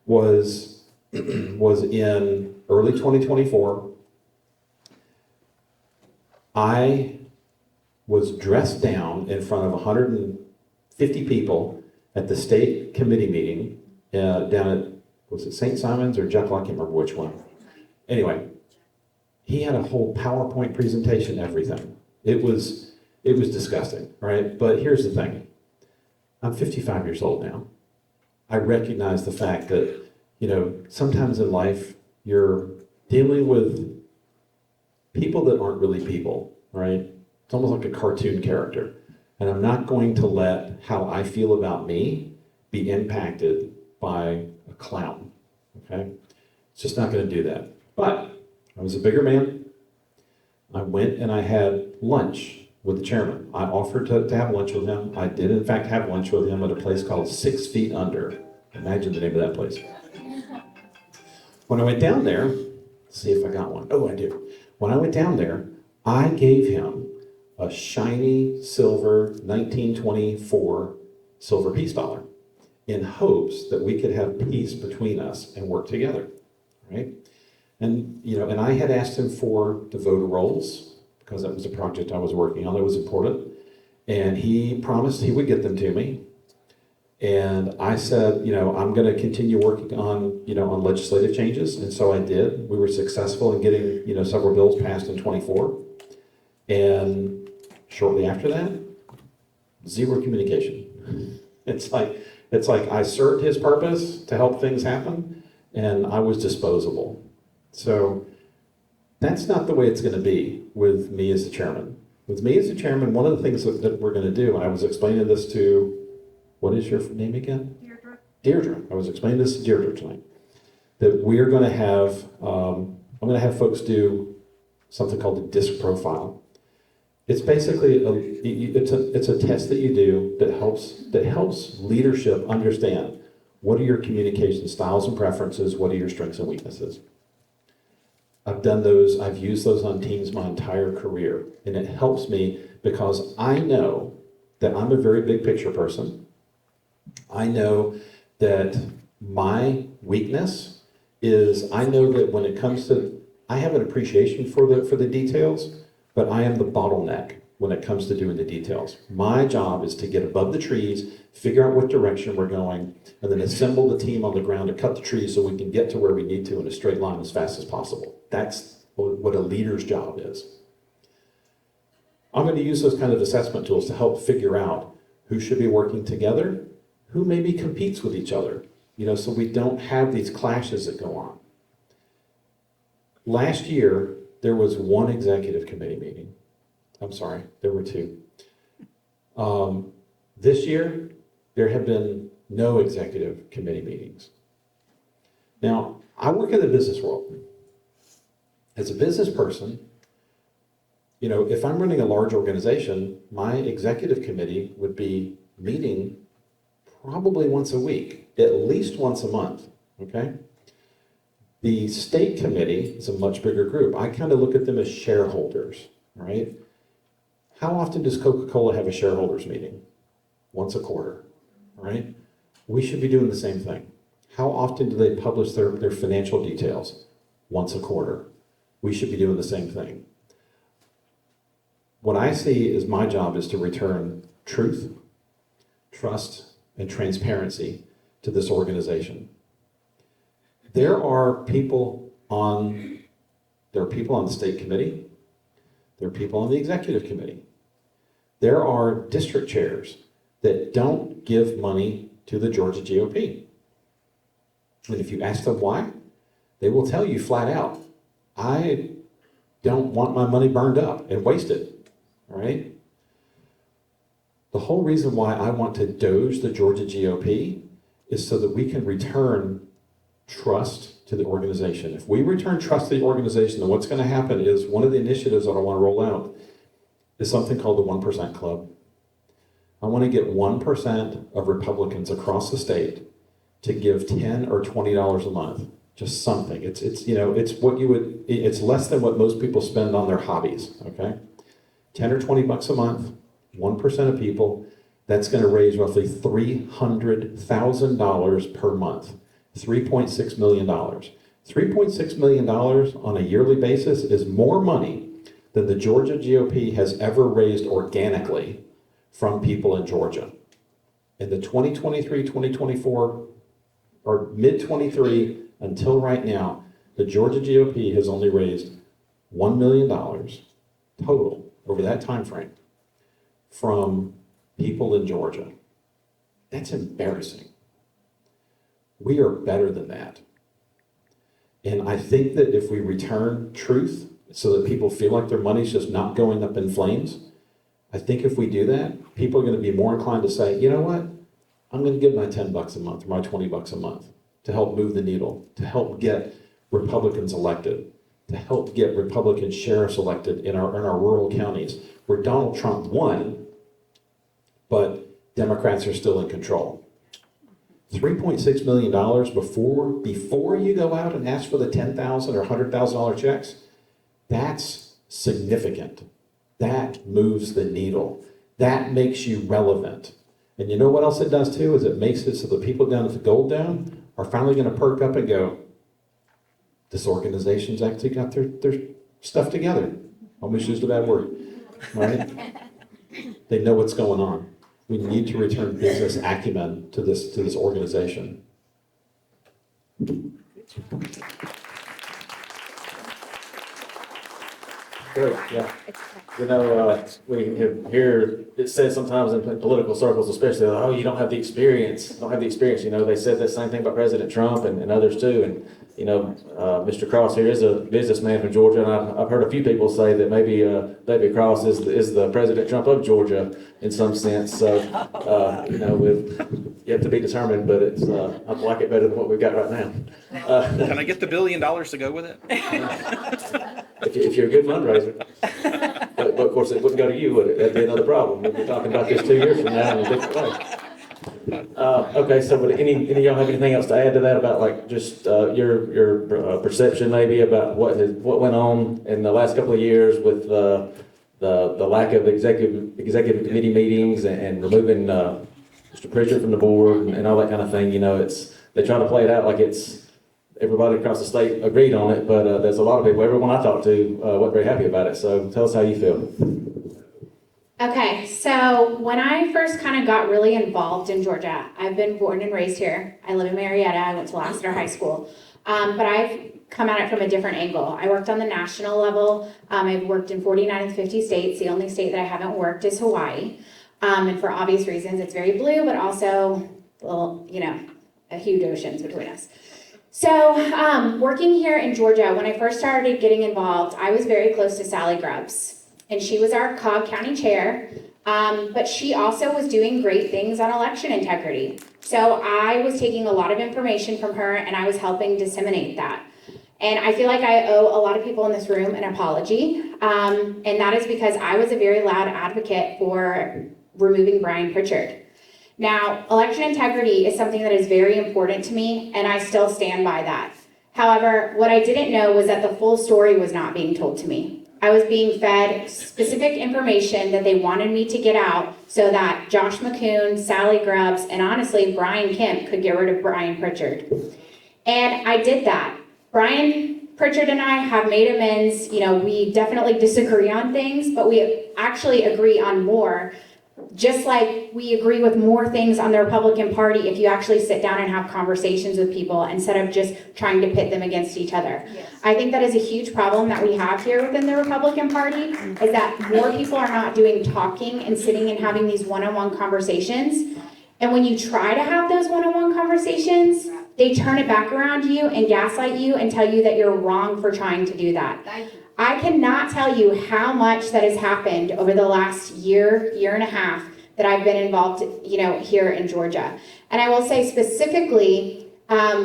was in early 2024. I was dressed down in front of 150 people at the state committee meeting down at, was it St. Simon's or Jekyll? I can't remember which one. Anyway, he had a whole PowerPoint presentation, everything. It was disgusting, right? But here's the thing. I'm 55 years old now. I recognize the fact that, sometimes in life you're dealing with people that aren't really people, right? It's almost like a cartoon character. And I'm not going to let how I feel about me be impacted by a clown, okay? It's just not going to do that. But I was a bigger man. I went and I had lunch with the chairman. I offered to have lunch with him. I did, in fact, have lunch with him at a place called 6 Feet Under. Imagine the name of that place. When I went down there, let's see if I got one. Oh, I do. When I went down there, I gave him a shiny silver 1924 silver peace dollar in hopes that we could have peace between us and work together, right? And, and I had asked him for the voter rolls because that was a project I was working on that was important. And he promised he would get them to me. And I said, I'm going to continue working on, on legislative changes. And so I did. We were successful in getting, several bills passed in 24. And shortly after that, zero communication. It's like I served his purpose to help things happen, and I was disposable. So that's not the way it's going to be with me as the chairman. With me as the chairman, one of the things that we're going to do, and I was explaining this to, what is your name again? Deirdre. Deirdre. I was explaining this to Deirdre tonight. That we are going to have, I'm going to have folks do something called a DISC profile. It's basically it's a test that you do that helps leadership understand what are your communication styles and preferences, what are your strengths and weaknesses. I've done those, I've used those on teams my entire career, and it helps me because I know that I'm a very big picture person. I know that my weakness is, I know that when it comes to, I have an appreciation for the details, but I am the bottleneck when it comes to doing the details. My job is to get above the trees, figure out what direction we're going, and then assemble the team on the ground to cut the trees so we can get to where we need to in a straight line as fast as possible. That's what a leader's job is. I'm going to use those kind of assessment tools to help figure out who should be working together, who maybe competes with each other, so we don't have these clashes that go on. Last year, there was one executive committee meeting. I'm sorry, there were two. This year, there have been no executive committee meetings. Now, I work in the business world. As a business person, if I'm running a large organization, my executive committee would be meeting probably once a week, at least once a month, okay? The state committee is a much bigger group. I kind of look at them as shareholders, right? How often does Coca-Cola have a shareholders meeting? Once a quarter, right? We should be doing the same thing. How often do they publish their financial details? Once a quarter. We should be doing the same thing. What I see as my job is to return truth, trust, and transparency to this organization. There are people on the state committee. There are people on the executive committee. There are district chairs that don't give money to the Georgia GOP. And if you ask them why, they will tell you flat out, I don't want my money burned up and wasted, all right? The whole reason why I want to doge the Georgia GOP is so that we can return trust to the organization. If we return trust to the organization, then what's going to happen is one of the initiatives that I want to roll out is something called the 1% Club. I want to get 1% of Republicans across the state to give $10 or $20 a month, just something. It's less than what most people spend on their hobbies, okay? 10 or 20 bucks a month, 1% of people, that's going to raise roughly $300,000 per month. $3.6 million. $3.6 million on a yearly basis is more money than the Georgia GOP has ever raised organically from people in Georgia. In the 2023-2024, or mid-23 until right now, the Georgia GOP has only raised $1 million total over that time frame from people in Georgia. That's embarrassing. We are better than that. And I think that if we return truth so that people feel like their money's just not going up in flames, I think if we do that, people are going to be more inclined to say, you know what? I'm going to give my 10 bucks a month or my 20 bucks a month to help move the needle, to help get Republicans elected, to help get Republican sheriffs elected in our rural counties where Donald Trump won, but Democrats are still in control. $3.6 million before you go out and ask for the $10,000 or $100,000 checks, that's significant. That moves the needle. That makes you relevant. And you know what else it does too, is it makes it so the people down at the Gold Dome are finally going to perk up and go, this organization's actually got their stuff together. Almost used a bad word, right? They know what's going on. We need to return business acumen to this organization. Great, yeah. You know, we have here, it says sometimes in political circles especially, oh, you don't have the experience. You know, they said the same thing about President Trump and others too. And, you know, Mr. Cross here is a businessman from Georgia, and I've heard a few people say that maybe David Cross is the President Trump of Georgia in some sense. So, you know, we've yet to be determined, but it's I like it better than what we've got right now. Can I get the $1 billion to go with it? If you're a good fundraiser. But of course, it wouldn't go to you, would it? That'd be another problem. We'll be talking about this 2 years from now in a different way. Okay, so would any of y'all have anything else to add to that about like just your perception maybe about what went on in the last couple of years with the lack of executive committee meetings and removing Mr. Pritchard from the board and all that kind of thing? You know, they try to play it out like it's everybody across the state agreed on it, but there's a lot of people, everyone I talked to wasn't very happy about it. So tell us how you feel. Okay, so when I first kind of got really involved in Georgia, I've been born and raised here. I live in Marietta. I went to Lassiter High School. But I've come at it from a different angle. I worked on the national level. I've worked in 49 of the 50 states. The only state that I haven't worked is Hawaii. And for obvious reasons, it's very blue, but also, well, you know, a huge oceans between us. So working here in Georgia, when I first started getting involved, I was very close to Sally Grubbs. And she was our Cobb County chair, but she also was doing great things on election integrity. So I was taking a lot of information from her and I was helping disseminate that. And I feel like I owe a lot of people in this room an apology. And that is because I was a very loud advocate for removing Brian Pritchard. Now, election integrity is something that is very important to me, and I still stand by that. However, what I didn't know was that the full story was not being told to me. I was being fed specific information that they wanted me to get out so that Josh McCoon, Sally Grubbs, and honestly, Brian Kemp could get rid of Brian Pritchard. And I did that. Brian Pritchard and I have made amends. You know, we definitely disagree on things, but we actually agree on more. Just like we agree with more things on the Republican Party if you actually sit down and have conversations with people instead of just trying to pit them against each other. Yes. I think that is a huge problem that we have here within the Republican Party, is that more people are not doing talking and sitting and having these one-on-one conversations. And when you try to have those one-on-one conversations, they turn it back around you and gaslight you and tell you that you're wrong for trying to do that. Thank you. I cannot tell you how much that has happened over the last year and a half that I've been involved, you know, here in Georgia. And I will say specifically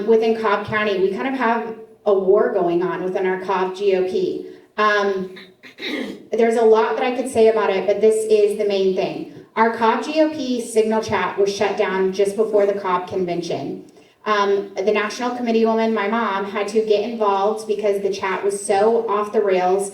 within Cobb County, we kind of have a war going on within our Cobb GOP. There's a lot that I could say about it, but this is the main thing. Our Cobb GOP signal chat was shut down just before the Cobb convention. The national committee woman, my mom, had to get involved because the chat was so off the rails,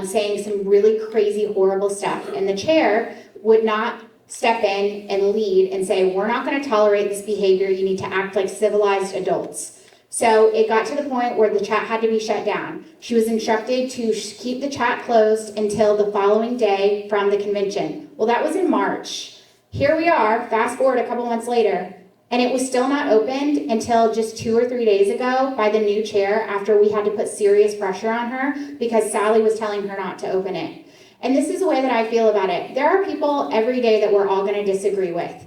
saying some really crazy, horrible stuff. And the chair would not step in and lead and say, we're not going to tolerate this behavior. You need to act like civilized adults. So it got to the point where the chat had to be shut down. She was instructed to keep the chat closed until the following day from the convention. Well, that was in March. Here we are, fast forward a couple months later, and it was still not opened until just 2 or 3 days ago by the new chair after we had to put serious pressure on her because Sally was telling her not to open it. And this is the way that I feel about it. There are people every day that we're all going to disagree with.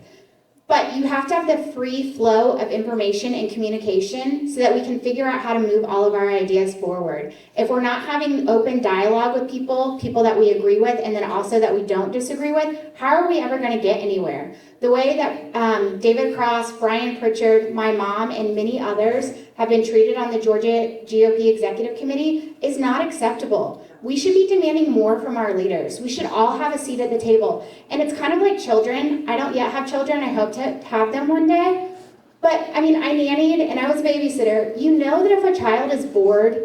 But you have to have the free flow of information and communication so that we can figure out how to move all of our ideas forward. If we're not having open dialogue with people that we agree with, and then also that we don't disagree with, how are we ever going to get anywhere? The way that David Cross, Brian Pritchard, my mom, and many others have been treated on the Georgia GOP Executive Committee is not acceptable. We should be demanding more from our leaders. We should all have a seat at the table. And it's kind of like children. I don't yet have children. I hope to have them one day. But I mean, I nannied and I was a babysitter. You know that if a child is bored,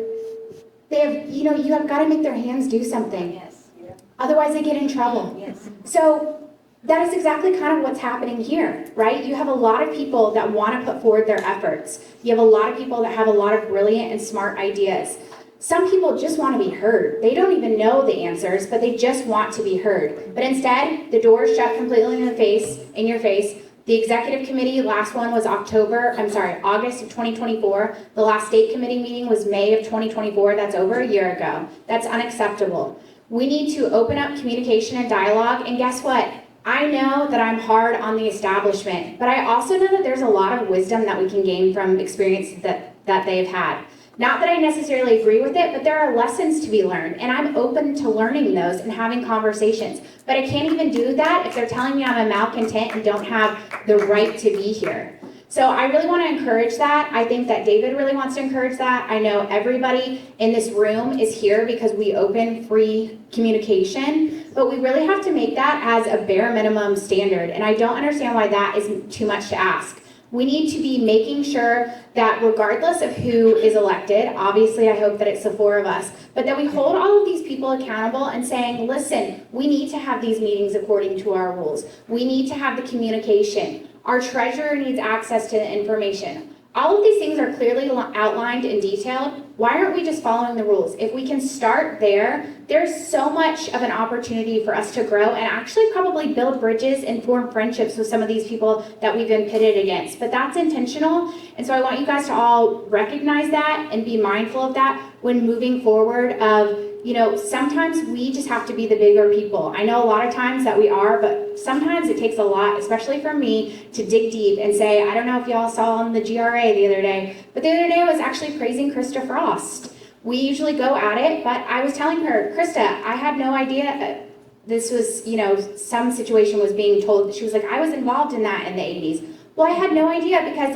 they have, you know, you have got to make their hands do something. Yes. Yeah. Otherwise they get in trouble. Yes. So that is exactly kind of what's happening here, right? You have a lot of people that want to put forward their efforts. You have a lot of people that have a lot of brilliant and smart ideas. Some people just want to be heard. They don't even know the answers, but they just want to be heard. But instead, the door is shut completely in your face. The executive committee, last one was August of 2024. The last state committee meeting was May of 2024. That's over a year ago. That's unacceptable. We need to open up communication and dialogue, and guess what? I know that I'm hard on the establishment, but I also know that there's a lot of wisdom that we can gain from experience that they've had. Not that I necessarily agree with it, but there are lessons to be learned, and I'm open to learning those and having conversations. But I can't even do that if they're telling me I'm a malcontent and don't have the right to be here. So I really want to encourage that. I think that David really wants to encourage that. I know everybody in this room is here because we open free communication, but we really have to make that as a bare minimum standard, and I don't understand why that is too much to ask. We need to be making sure that regardless of who is elected, obviously I hope that it's the four of us, but that we hold all of these people accountable and saying, listen, we need to have these meetings according to our rules. We need to have the communication. Our treasurer needs access to the information. All of these things are clearly outlined and detailed. Why aren't we just following the rules? If we can start there, there's so much of an opportunity for us to grow and actually probably build bridges and form friendships with some of these people that we've been pitted against. But that's intentional. And so I want you guys to all recognize that and be mindful of that when moving forward of, you know, sometimes we just have to be the bigger people. I know a lot of times that we are, but sometimes it takes a lot, especially for me, to dig deep and say, I don't know if y'all saw on the GRA the other day, but the other day I was actually praising Krista Frost. We usually go at it, but I was telling her, Krista, I had no idea this was, you know, some situation was being told. She was like, I was involved in that in the 80s. Well, I had no idea because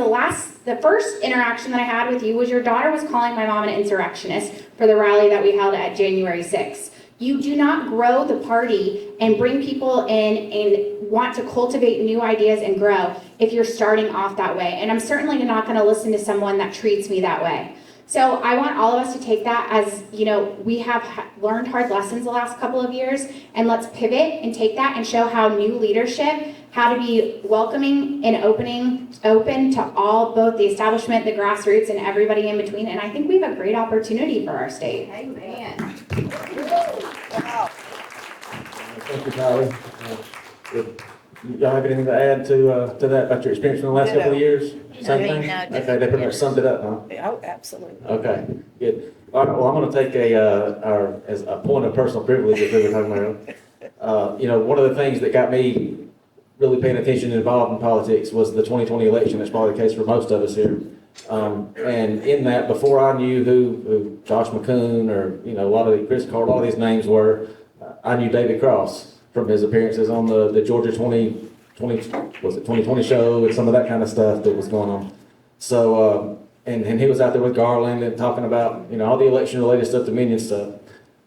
the first interaction that I had with you was your daughter was calling my mom an insurrectionist for the rally that we held at January 6th. You do not grow the party and bring people in and want to cultivate new ideas and grow if you're starting off that way. And I'm certainly not going to listen to someone that treats me that way. So I want all of us to take that as, we have learned hard lessons the last couple of years, and let's pivot and take that and show how new leadership, how to be welcoming and open to all, both the establishment, the grassroots, and everybody in between. And I think we have a great opportunity for our state. Amen. Thank you, Kylie. Y'all have anything to add to that about your experience in the last couple of years? Same thing? No, Okay, they pretty much summed it up, huh? Oh, absolutely. Okay, good. All right, well, I'm gonna take as a point of personal privilege, if we were talking about, one of the things that got me really paying attention and involved in politics was the 2020 election. That's probably the case for most of us here. And in that, before I knew who Josh McCoon or, a lot of Chris Carr, a lot of these names were, I knew David Cross from his appearances on the Georgia 2020 show and some of that kind of stuff that was going on. So, and he was out there with Garland and talking about, all the election-related stuff, Dominion stuff.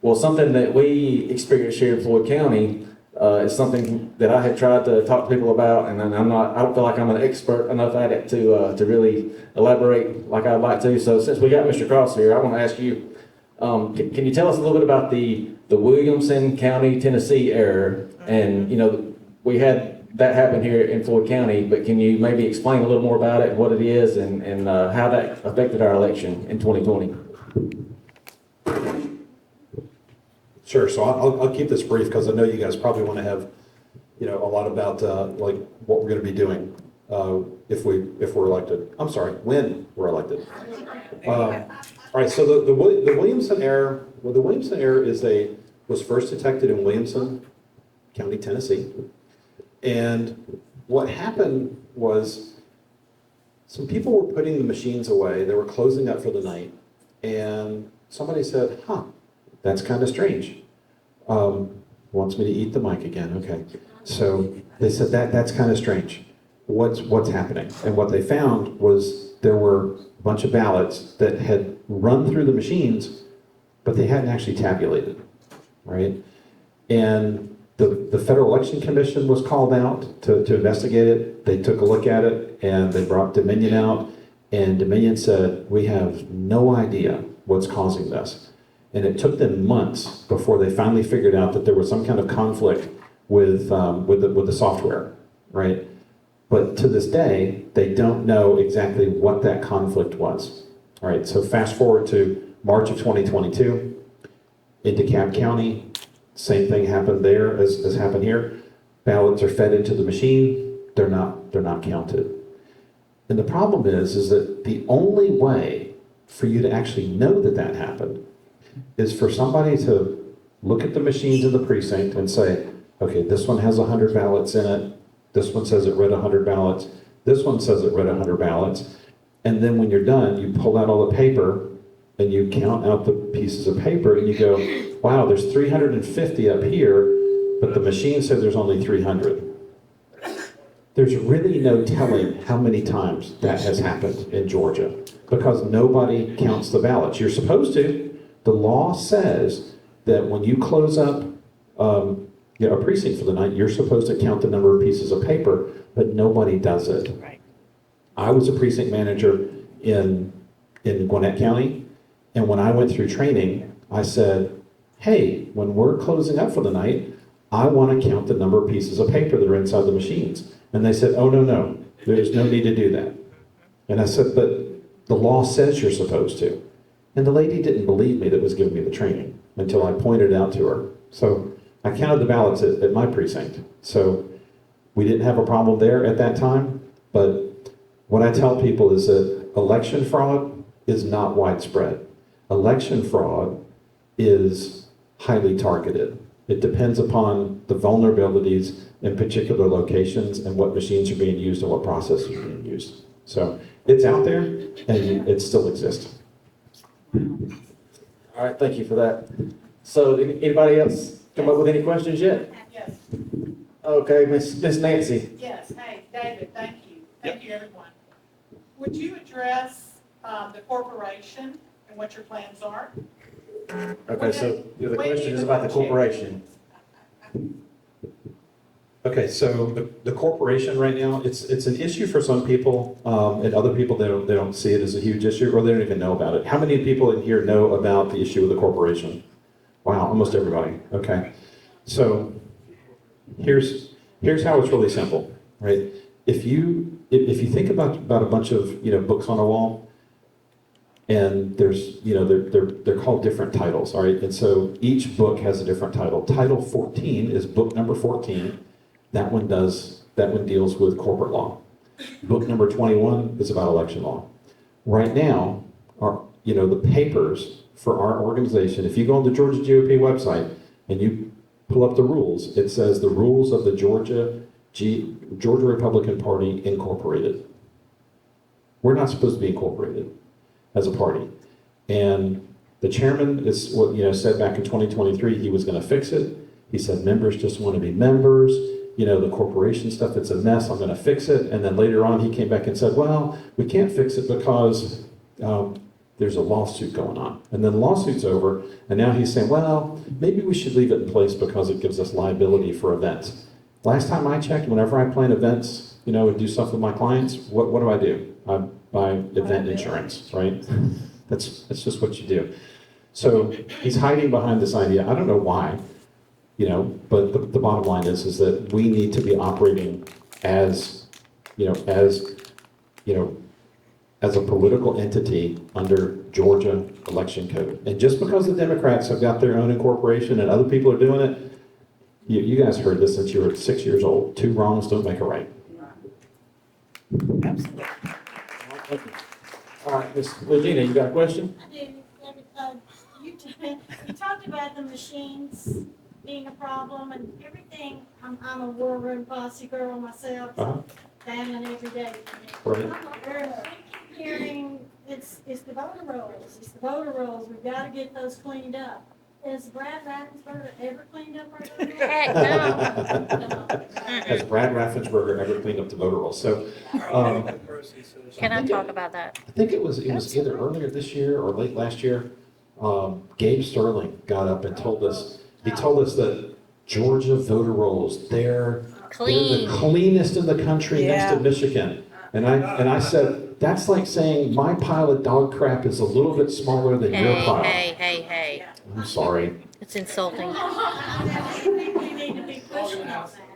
Well, something that we experienced here in Floyd County is something that I had tried to talk to people about, and I don't feel like I'm an expert enough at it to really elaborate like I'd like to. So since we got Mr. Cross here, I want to ask you, can you tell us a little bit about the Williamson County, Tennessee error? And, we had that happen here in Floyd County, but can you maybe explain a little more about it, what it is, and how that affected our election in 2020? Sure, so I'll keep this brief because I know you guys probably want to have, a lot about like what we're going to be doing if we're elected. I'm sorry, when we're elected. All right, so the Williamson error. Well, the Williamson error was first detected in Williamson County, Tennessee, and what happened was some people were putting the machines away. They were closing up for the night, and somebody said, "Huh, that's kind of strange." Wants me to eat the mic again. Okay. So they said that's kind of strange. What's happening? And what they found was there were a bunch of ballots that had run through the machines, but they hadn't actually tabulated, right? And the Federal Election Commission was called out to investigate it. They took a look at it and they brought Dominion out, and Dominion said, "We have no idea what's causing this." And it took them months before they finally figured out that there was some kind of conflict with the software, right? But to this day, they don't know exactly what that conflict was. All right, so fast forward to March of 2022, in DeKalb County, same thing happened there as happened here. Ballots are fed into the machine, they're not counted. And the problem is that the only way for you to actually know that happened is for somebody to look at the machines in the precinct and say, okay, this one has 100 ballots in it, this one says it read 100 ballots, this one says it read 100 ballots, and then when you're done, you pull out all the paper and you count out the pieces of paper and you go, wow, there's 350 up here, but the machine said there's only 300. There's really no telling how many times that has happened in Georgia because nobody counts the ballots. You're supposed to. The law says that when you close up a precinct for the night, you're supposed to count the number of pieces of paper, but nobody does it. Right. I was a precinct manager in Gwinnett County, and when I went through training, I said, hey, when we're closing up for the night, I want to count the number of pieces of paper that are inside the machines. And they said, oh, no, there's no need to do that. And I said, but the law says you're supposed to. And the lady didn't believe me that was giving me the training until I pointed it out to her. So I counted the ballots at my precinct. So we didn't have a problem there at that time. But what I tell people is that election fraud is not widespread. Election fraud is highly targeted. It depends upon the vulnerabilities in particular locations and what machines are being used and what processes are being used. So it's out there and it still exists. All right, thank you for that. So, anybody else come up with any questions yet? Yes, Okay, Miss Nancy. yes. Hey, David, thank you. Thank you, everyone. Would you address the corporation and what your plans are? Okay, so the question is about the corporation. Okay, so the corporation right now, it's an issue for some people, and other people, they don't see it as a huge issue, or they don't even know about it. How many people in here know about the issue of the corporation? Wow, almost everybody, okay. So here's how it's really simple, right? If you think about a bunch of, books on a wall, and there's, they're called different titles, all right? And so each book has a different title. Title 14 is book number 14. That one deals with corporate law. Book number 21 is about election law. Right now, the papers for our organization, if you go on the Georgia GOP website and you pull up the rules, it says the rules of the Georgia Republican Party Incorporated. We're not supposed to be incorporated as a party. And the chairman said back in 2023 he was going to fix it. He said members just want to be members. The corporation stuff, it's a mess, I'm going to fix it. And then later on he came back and said, well, we can't fix it because there's a lawsuit going on. And then the lawsuit's over, and now he's saying, well, maybe we should leave it in place because it gives us liability for events. Last time I checked, whenever I plan events, and do stuff with my clients, what do? I buy event insurance, right? That's just what you do. So he's hiding behind this idea. I don't know why, but the bottom line is that we need to be operating as a political entity under Georgia election code. And just because the Democrats have got their own incorporation and other people are doing it, you guys heard this since you were 6 years old. 2 wrongs don't make a right. Absolutely. All right, Ms. Regina, you got a question? I do. You talked about the machines being a problem and everything. I'm a war room posse girl myself, so battling every day. Right. We're hearing it's the voter rolls. It's the voter rolls. We've got to get those cleaned up. Has Brad Raffensperger ever cleaned up our voter rolls? Heck, no. Has Brad Raffensperger ever cleaned up the voter rolls? So, Can I talk about that? I think it was either earlier this year or late last year. Gabe Sterling got up and told us that Georgia voter rolls, they're the cleanest in the country next to Michigan. And I said, that's like saying my pile of dog crap is a little bit smaller than your pile. Hey. I'm sorry. It's insulting.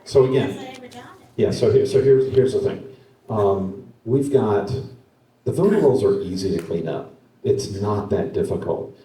So again, so here's the thing. We've got, the voter rolls are easy to clean up. It's not that difficult.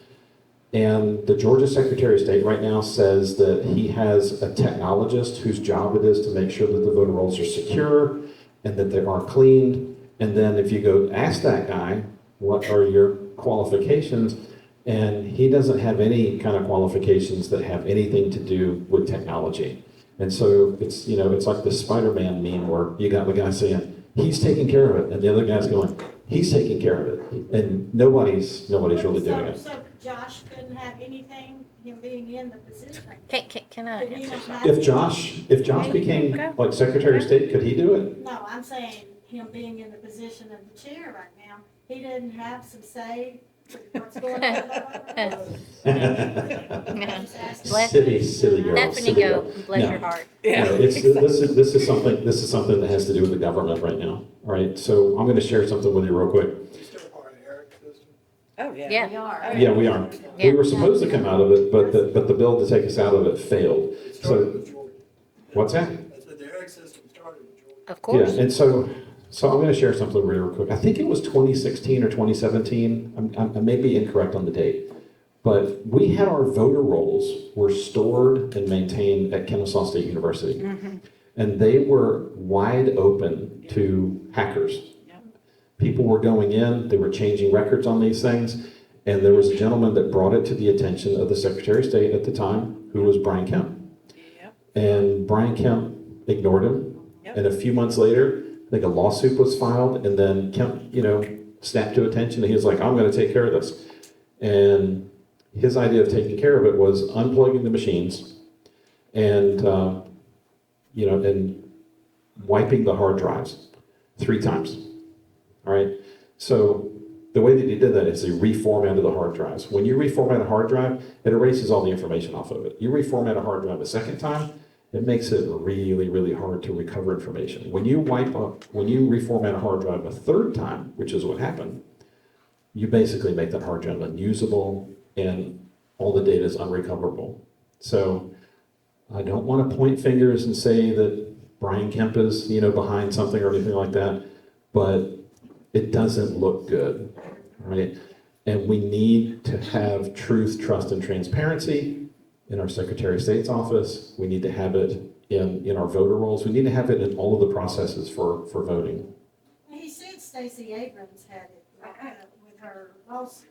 And the Georgia Secretary of State right now says that he has a technologist whose job it is to make sure that the voter rolls are secure and that they are cleaned. And then if you go ask that guy, what are your qualifications? And he doesn't have any kind of qualifications that have anything to do with technology. And so it's like the Spider-Man meme where you got the guy saying, he's taking care of it. And the other guy's going, he's taking care of it. And nobody's really doing it. So Josh couldn't have anything, him being in the position. Can I Could he answer? not have- If Josh became like Secretary of State, could he do it? No, I'm saying him being in the position of the chair right now, he didn't have some say with what's going on. Silly girl. Stephanie, silly go. girl. Bless No. your heart. No, this is something that has to do with the government right now. All right, so I'm going to share something with you real quick. Oh, yeah. Yeah. We are. Yeah, we are. We were supposed to come out of it, but the bill to take us out of it failed. So, what's that? Of Yeah, course. and so I'm going to share something really real quick. I think it was 2016 or 2017. I may be incorrect on the date, but we had our voter rolls were stored and maintained at Kennesaw State University, and they were wide open to hackers. People were going in, they were changing records on these things, and there was a gentleman that brought it to the attention of the Secretary of State at the time, who was Brian Kemp. And Brian Kemp ignored him, and a few months later, I think a lawsuit was filed, and then Kemp, snapped to attention, and he was like, I'm gonna take care of this. And his idea of taking care of it was unplugging the machines and, and wiping the hard drives 3 times. All right, so The way that you did that is you reformatted the hard drives. When you reformat a hard drive, it erases all the information off of it. You reformat a hard drive a second time, it makes it really, really hard to recover information. When you reformat a hard drive a third time, which is what happened, you basically make that hard drive unusable and all the data is unrecoverable. So I don't want to point fingers and say that Brian Kemp is, behind something or anything like that, but it doesn't look good, right? And we need to have truth, trust, and transparency in our Secretary of State's office. We need to have it in our voter rolls. We need to have it in all of the processes for voting. He said Stacey Abrams had it with her lawsuit.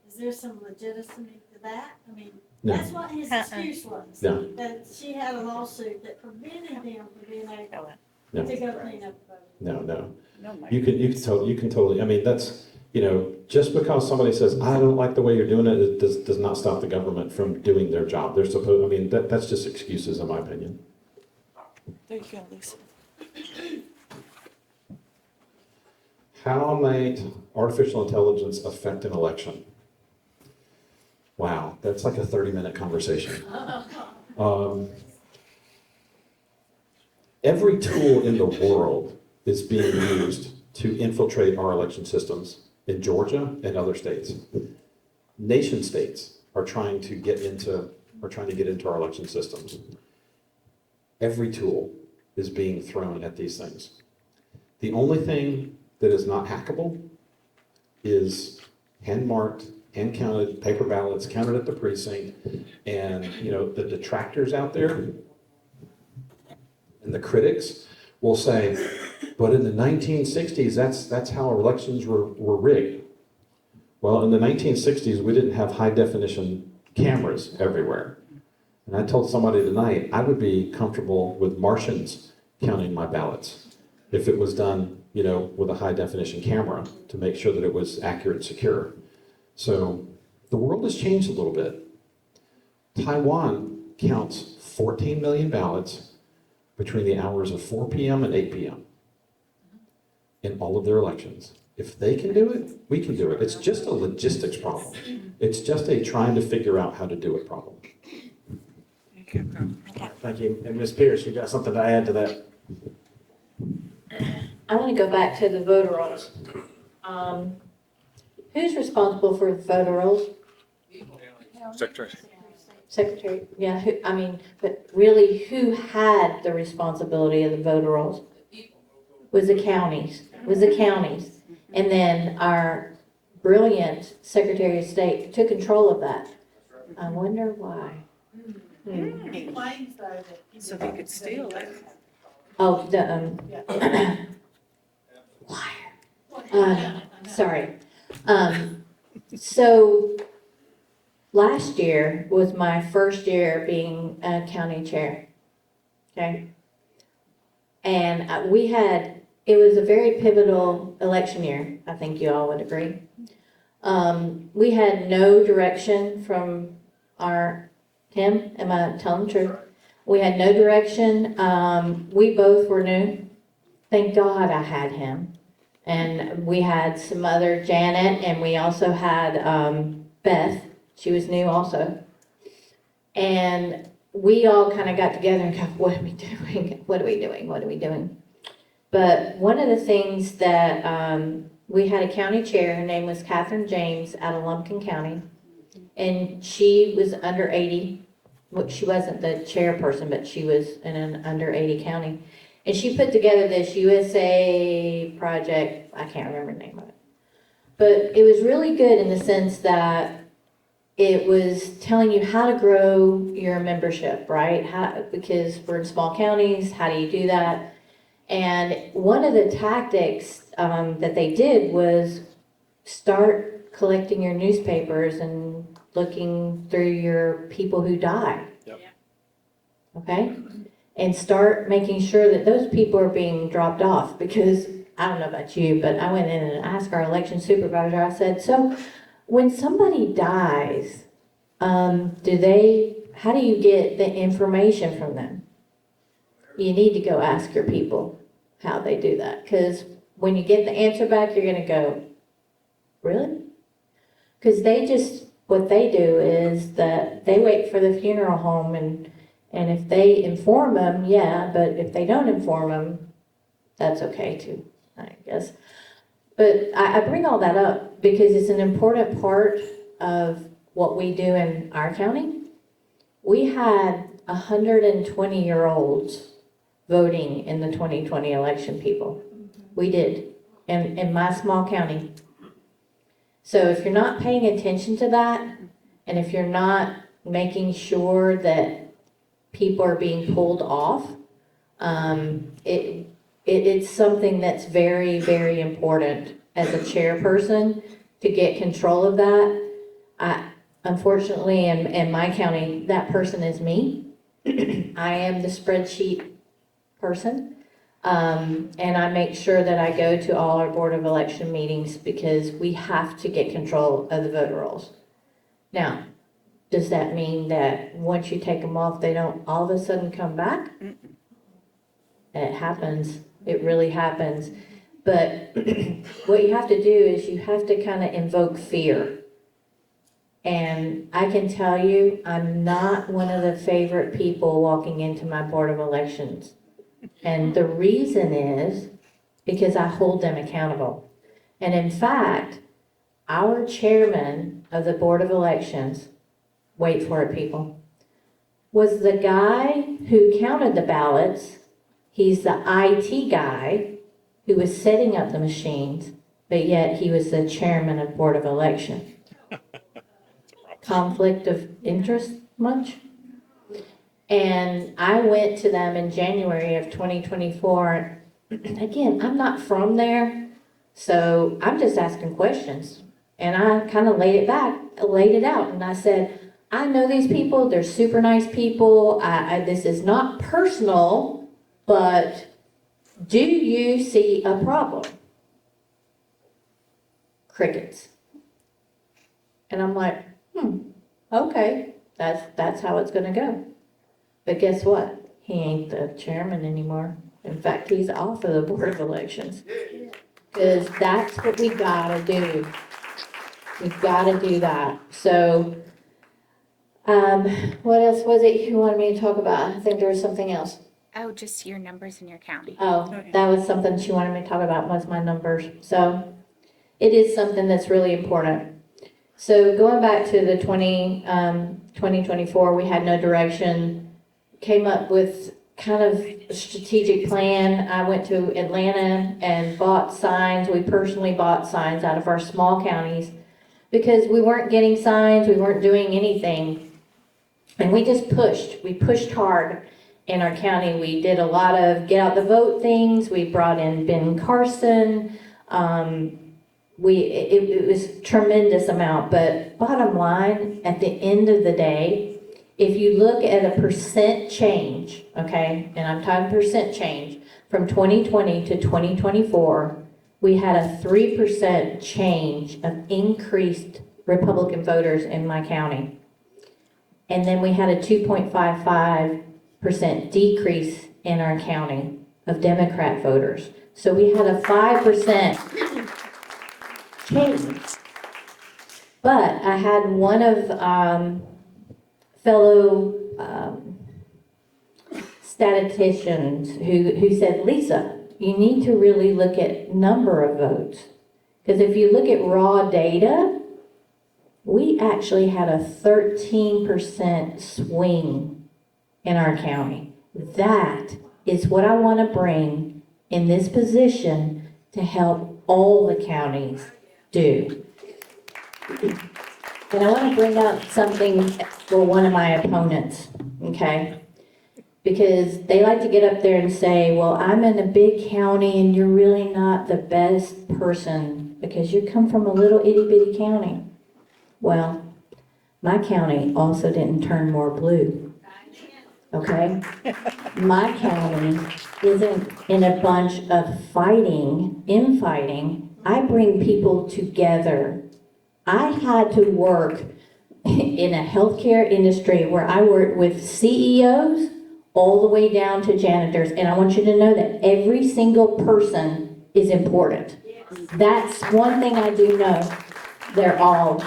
Is there some legitimacy to that? I mean, No. that's what his excuse was. No. That she had a lawsuit that prevented him from being able No. to go clean up the vote. No. You can totally, I mean, that's, just because somebody says, I don't like the way you're doing it, it does not stop the government from doing their job. They're supposed, I mean, that's just excuses in my opinion. There you go, Lisa. How might artificial intelligence affect an election? Wow, that's like a 30-minute conversation. Every tool in the world is being used to infiltrate our election systems in Georgia and other states. Nation states are trying to get into our election systems. Every tool is being thrown at these things. The only thing that is not hackable is hand-marked, hand-counted paper ballots counted at the precinct, and the detractors out there and the critics will say, but in the 1960s, that's how elections were rigged. Well, in the 1960s, we didn't have high-definition cameras everywhere. And I told somebody tonight, I would be comfortable with Martians counting my ballots if it was done, with a high-definition camera to make sure that it was accurate and secure. So the world has changed a little bit. Taiwan counts 14 million ballots between the hours of 4 p.m. and 8 p.m. in all of their elections. If they can do it, we can do it. It's just a logistics problem. It's just a trying to figure out how to do it problem. Thank you. And Ms. Pierce, you got something to add to that? I want to go back to the voter rolls. Who's responsible for the voter rolls? Secretary. Secretary, yeah, but really, who had the responsibility of the voter rolls? Was the counties. And then our brilliant Secretary of State took control of that. I wonder why. He claims though that. So he could steal it. Oh, liar. Sorry. So last year was my first year being a county chair. Okay. And it was a very pivotal election year. I think you all would agree. We had no direction from Tim, am I telling the truth? We had no direction. We both were new. Thank God I had him. And we had some other Janet, and we also had Beth. She was new also. And we all kind of got together and go, what are we doing? But one of the things that we had a county chair, her name was Catherine James out of Lumpkin County. And she was under 80. Well, she wasn't the chairperson, but she was in an under 80 county. And she put together this USA project, I can't remember the name of it. But it was really good in the sense that it was telling you how to grow your membership, right? Because we're in small counties, how do you do that? And one of the tactics that they did was start collecting your newspapers and looking through your people who died. Yep. Okay? And start making sure that those people are being dropped off, because I don't know about you, but I went in and asked our election supervisor, I said, so when somebody dies, how do you get the information from them? You need to go ask your people how they do that, because when you get the answer back, you're going to go, Really? Because what they do is that they wait for the funeral home and if they inform them, yeah, but if they don't inform them, that's okay too, I guess. But I bring all that up because it's an important part of what we do in our county. We had 120-year-olds voting in the 2020 election, people. We did, in my small county. So if you're not paying attention to that, and if you're not making sure that people are being pulled off, it's something that's very, very important as a chairperson to get control of that. Unfortunately, in my county, that person is me. I am the spreadsheet person. And I make sure that I go to all our Board of Election meetings because we have to get control of the voter rolls. Now, does that mean that once you take them off, they don't all of a sudden come back? It happens. It really happens. But what you have to do is you have to kind of invoke fear. And I can tell you, I'm not one of the favorite people walking into my Board of Elections. And the reason is because I hold them accountable. And in fact, our chairman of the Board of Elections, wait for it, people, was the guy who counted the ballots. He's the IT guy who was setting up the machines, but yet he was the chairman of Board of Election. Conflict of interest much? And I went to them in January of 2024. Again, I'm not from there, so I'm just asking questions. And I kind of laid it out, and I said, I know these people, they're super nice people. This is not personal, but do you see a problem? Crickets. And I'm like, okay, that's how it's gonna go. But guess what? He ain't the chairman anymore. In fact, he's off of the Board of Elections. Because that's what we gotta do. We've gotta do that. So, what else was it you wanted me to talk about? I think there was something else. Oh, just your numbers in your county. Oh, that was something she wanted me to talk about, was my numbers. So, it is something that's really important. So, going back to the 2024, we had no direction. Came up with kind of a strategic plan. I went to Atlanta and bought signs. We personally bought signs out of our small counties because we weren't getting signs, we weren't doing anything. And we just pushed. We pushed hard in our county. We did a lot of get out the vote things. We brought in Ben Carson. It was tremendous amount. But bottom line, at the end of the day, if you look at a percent change, okay, and I'm talking percent change, from 2020 to 2024, we had a 3% change of increased Republican voters in my county. And then we had a 2.55% decrease in our county of Democrat voters. So we had a 5% change. But I had one of fellow statisticians who said, Lisa, you need to really look at number of votes. Because if you look at raw data, we actually had a 13% swing in our county. That is what I want to bring in this position to help all the counties do. And I want to bring up something for one of my opponents, okay? Because they like to get up there and say, well, I'm in a big county and you're really not the best person because you come from a little itty bitty county. Well, my county also didn't turn more blue, okay? My county isn't in a bunch of infighting. I bring people together. I had to work in a healthcare industry where I worked with CEOs all the way down to janitors. And I want you to know that every single person is important. That's one thing I do know. They're all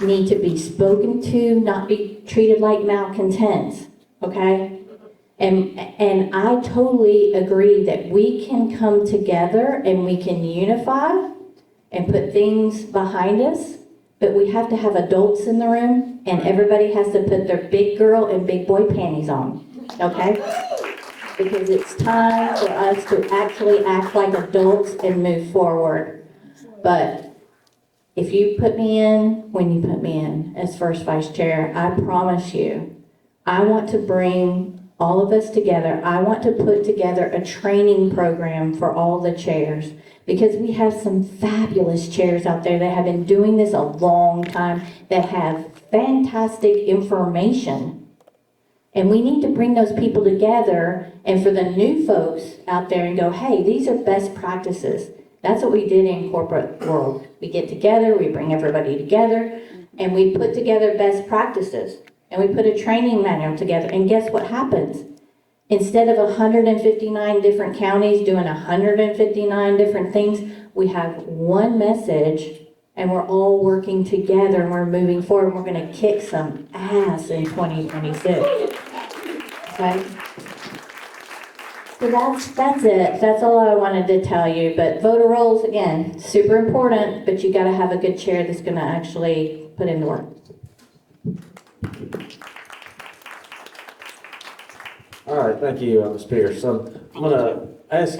need to be spoken to, not be treated like malcontents, okay? And I totally agree that we can come together and we can unify and put things behind us, but we have to have adults in the room and everybody has to put their big girl and big boy panties on, okay? Because it's time for us to actually act like adults and move forward. But if you put me in, when you put me in as first vice chair, I promise you, I want to bring all of us together. I want to put together a training program for all the chairs because we have some fabulous chairs out there that have been doing this a long time, that have fantastic information. And we need to bring those people together and for the new folks out there and go, hey, these are best practices. That's what we did in corporate world. We get together, we bring everybody together, and we put together best practices. And we put a training manual together. And guess what happens? Instead of 159 different counties doing 159 different things, we have one message and we're all working together and we're moving forward. We're going to kick some ass in 2026. Okay? So that's it. That's all I wanted to tell you. But voter rolls, again, super important, but you got to have a good chair that's going to actually put in the work. All right, thank you, Ms. Pierce. I'm going to ask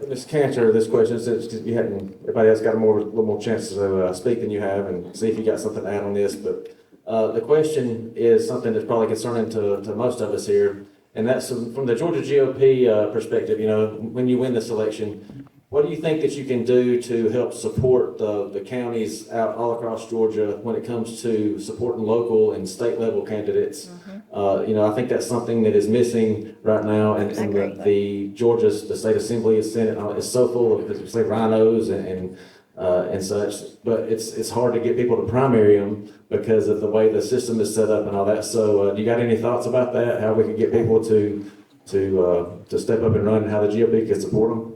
Ms. Cantor this question since you hadn't, everybody else got a little more chance to speak than you have, and see if you got something to add on this. But the question is something that's probably concerning to most of us here, and that's from the Georgia GOP perspective. You know, when you win this election, what do you think that you can do to help support the counties out all across Georgia when it comes to supporting local and state level candidates? You know, I think that's something that is missing right now, and the state assembly and senate is so full of, say, rhinos and such. But it's hard to get people to primary them because of the way the system is set up and all that. So, do you got any thoughts about that? How we can get people to step up and run, and how the GOP can support them?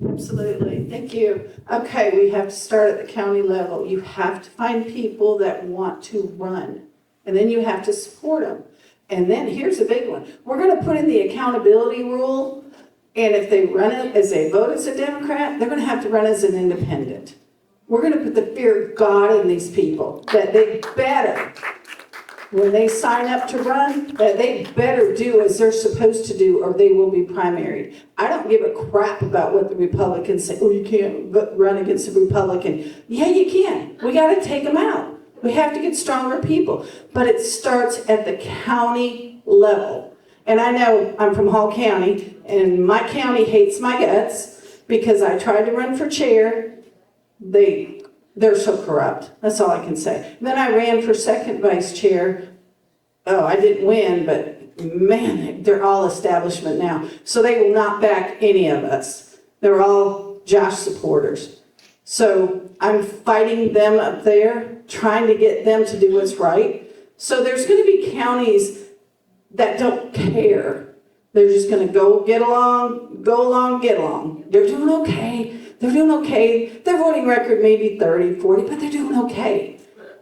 Absolutely, thank you. Okay, we have to start at the county level. You have to find people that want to run, and then you have to support them. And then here's a big one. We're gonna put in the accountability rule, and if they run it as they vote as a Democrat, they're gonna have to run as an independent. We're gonna put the fear of God in these people, that they better, when they sign up to run, that they better do as they're supposed to do or they will be primaried. I don't give a crap about what the Republicans say. Oh, you can't run against a Republican. Yeah, you can. We got to take them out. We have to get stronger people. But it starts at the county level. And I know I'm from Hall County, and my county hates my guts because I tried to run for chair. They're so corrupt. That's all I can say. Then I ran for second vice chair. Oh, I didn't win, but man, they're all establishment now. So they will not back any of us. They're all Josh supporters. So I'm fighting them up there, trying to get them to do what's right. So there's going to be counties that don't care. They're just going to go along, get along. They're doing okay. They're doing okay. Their voting record may be 30, 40, but they're doing okay.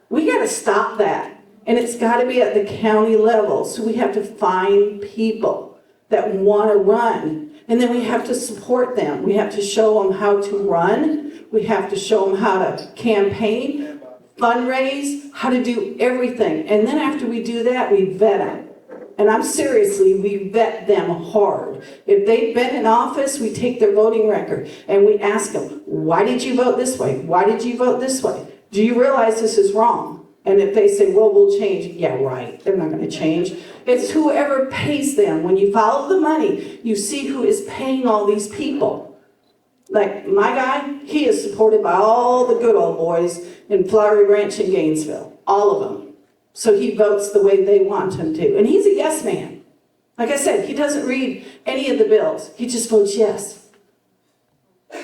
We got to stop that. And it's got to be at the county level. So we have to find people that want to run. And then we have to support them. We have to show them how to run. We have to show them how to campaign, fundraise, how to do everything. And then after we do that, we vet them. And we vet them hard. If they've been in office, we take their voting record and we ask them, why did you vote this way? Why did you vote this way? Do you realize this is wrong? And if they say, well, we'll change, yeah, right, they're not going to change. It's whoever pays them. When you follow the money, you see who is paying all these people. Like my guy, he is supported by all the good old boys in Flowery Branch and Gainesville, all of them. So he votes the way they want him to. And he's a yes man. Like I said, he doesn't read any of the bills. He just votes yes.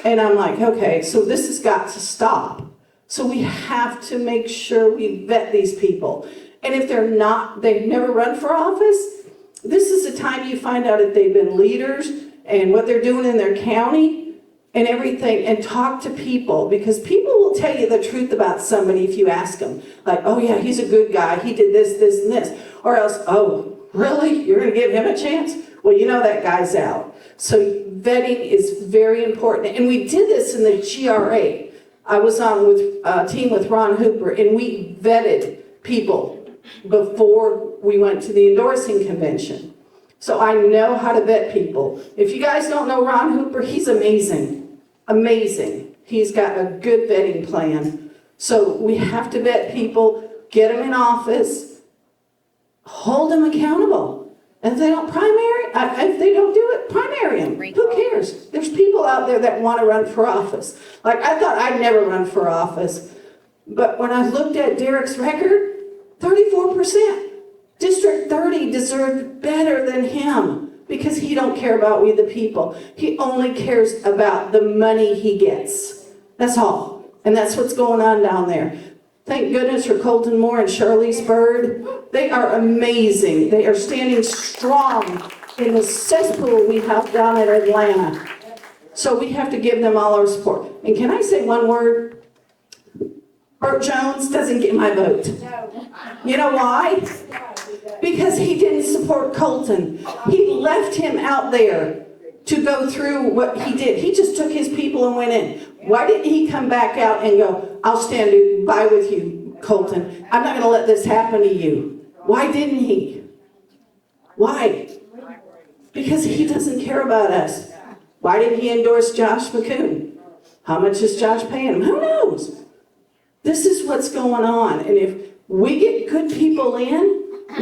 And I'm like, okay, so this has got to stop. So we have to make sure we vet these people. And if they've never run for office, this is the time you find out if they've been leaders and what they're doing in their county. and everything, and talk to people, because people will tell you the truth about somebody if you ask them. Like, oh yeah, he's a good guy, he did this, this, and this. Or else, oh, really? You're gonna give him a chance? Well, you know that guy's out. So vetting is very important. And we did this in the GRA. I was on with a team with Ron Hooper, and we vetted people before we went to the endorsing convention. So I know how to vet people. If you guys don't know Ron Hooper, he's amazing. Amazing. He's got a good vetting plan. So we have to vet people, get them in office, hold them accountable. And if they don't if they don't do it, primary them. Who cares? There's people out there that want to run for office. Like, I thought I'd never run for office. But when I looked at Derek's record, 34%. District 30 deserved better than him because he don't care about we the people. He only cares about the money he gets. That's all. And that's what's going on down there. Thank goodness for Colton Moore and Charlize Bird. They are amazing. They are standing strong in the cesspool we have down in Atlanta. So we have to give them all our support. And can I say one word? Burt Jones doesn't get my vote. You know why? Because he didn't support Colton. He left him out there to go through what he did. He just took his people and went in. Why didn't he come back out and go, I'll stand by with you, Colton. I'm not going to let this happen to you. Why didn't he? Why? Because he doesn't care about us. Why did he endorse Josh McCoon? How much is Josh paying him? Who knows? This is what's going on. And if we get good people in,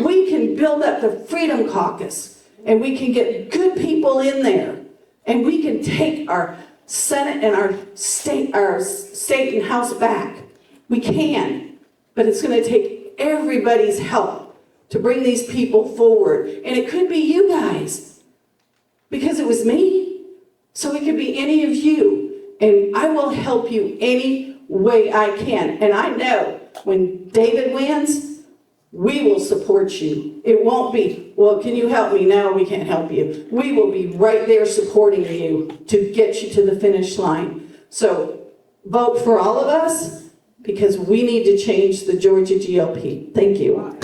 we can build up the Freedom Caucus, and we can get good people in there, and we can take our Senate and our state and House back. We can, but it's going to take everybody's help to bring these people forward. And it could be you guys, because it was me. So it could be any of you, and I will help you any way I can. And I know when David wins, we will support you. It won't be, well, can you help me? No, we can't help you. We will be right there supporting you to get you to the finish line. So vote for all of us, because we need to change the Georgia GOP. Thank you.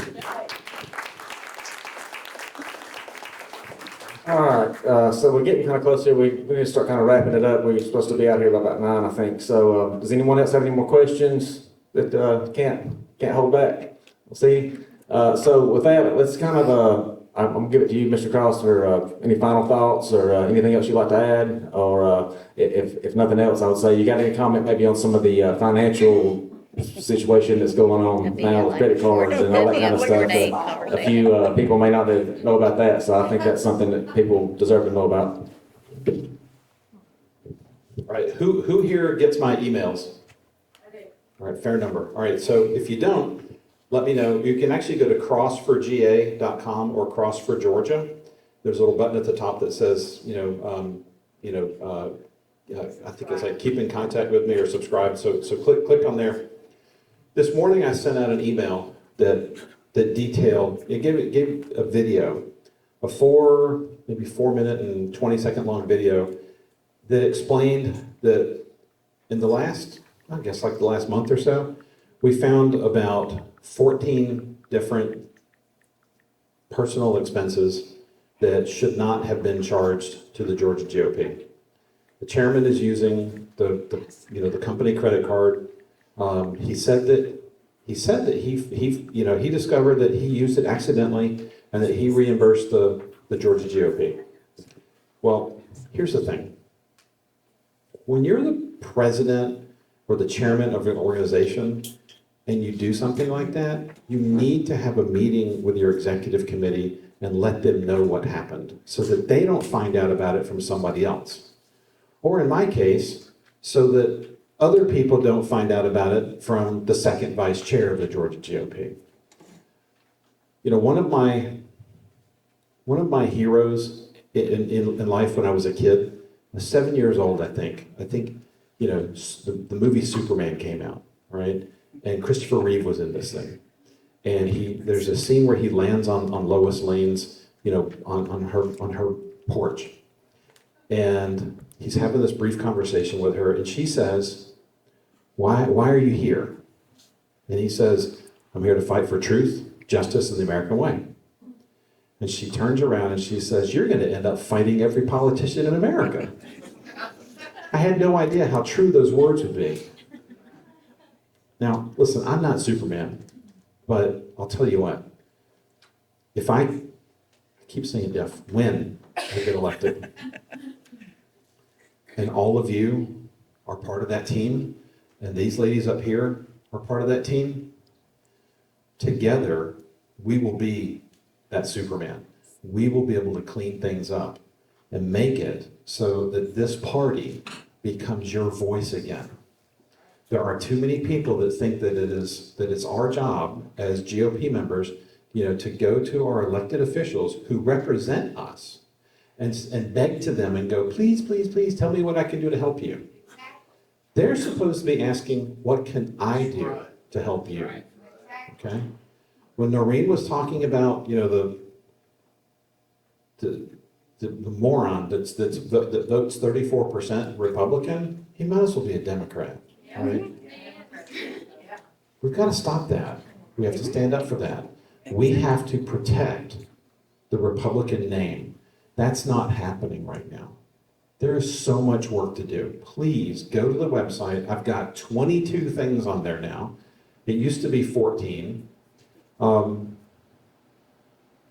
All right, so we're getting kind of close here. We need to start kind of wrapping it up. We're supposed to be out here by about 9, I think. So does anyone else have any more questions that can't hold back? We'll see. So with that, let's kind of, I'm going to give it to you, Mr. Cross, for any final thoughts or anything else you'd like to add. Or if nothing else, I would say you got any comment maybe on some of the financial situation that's going on now with credit cards and all that kind of stuff. A few people may not know about that, so I think that's something that people deserve to know about. All right, who here gets my emails? All right, fair number. All right, so if you don't, let me know. You can actually go to crossforga.com or crossforgeorgia. There's a little button at the top that says, I think it's like keep in contact with me or subscribe. So click on there. This morning I sent out an email that detailed, it gave a video, maybe 4 minute and 20-second long video that explained that in the last month or so, we found about 14 different personal expenses that should not have been charged to the Georgia GOP. The chairman is using the company credit card. He said that he discovered that he used it accidentally and that he reimbursed the Georgia GOP. Well, here's the thing. When you're the president or the chairman of an organization and you do something like that, you need to have a meeting with your executive committee and let them know what happened so that they don't find out about it from somebody else. Or in my case, so that other people don't find out about it from the second vice chair of the Georgia GOP. One of my heroes in life when I was a kid, I was 7 years old, I think. The movie Superman came out, right? And Christopher Reeve was in this thing. And there's a scene where he lands on Lois Lane's, on her porch. And he's having this brief conversation with her, and she says, why are you here? And he says, I'm here to fight for truth, justice, and the American way. And she turns around and she says, you're going to end up fighting every politician in America. I had no idea how true those words would be. Now, listen, I'm not Superman, but I'll tell you what. If I keep saying when I get elected, and all of you are part of that team, and these ladies up here are part of that team, together we will be that Superman. We will be able to clean things up and make it so that this party becomes your voice again. There are too many people that think that it's our job as GOP members, to go to our elected officials who represent us and beg to them and go, please, please, please tell me what I can do to help you. They're supposed to be asking, what can I do to help you? Okay? When Noreen was talking about, the moron that votes 34% Republican, he might as well be a Democrat, right? We've got to stop that. We have to stand up for that. We have to protect the Republican name. That's not happening right now. There is so much work to do. Please go to the website. I've got 22 things on there now. It used to be 14.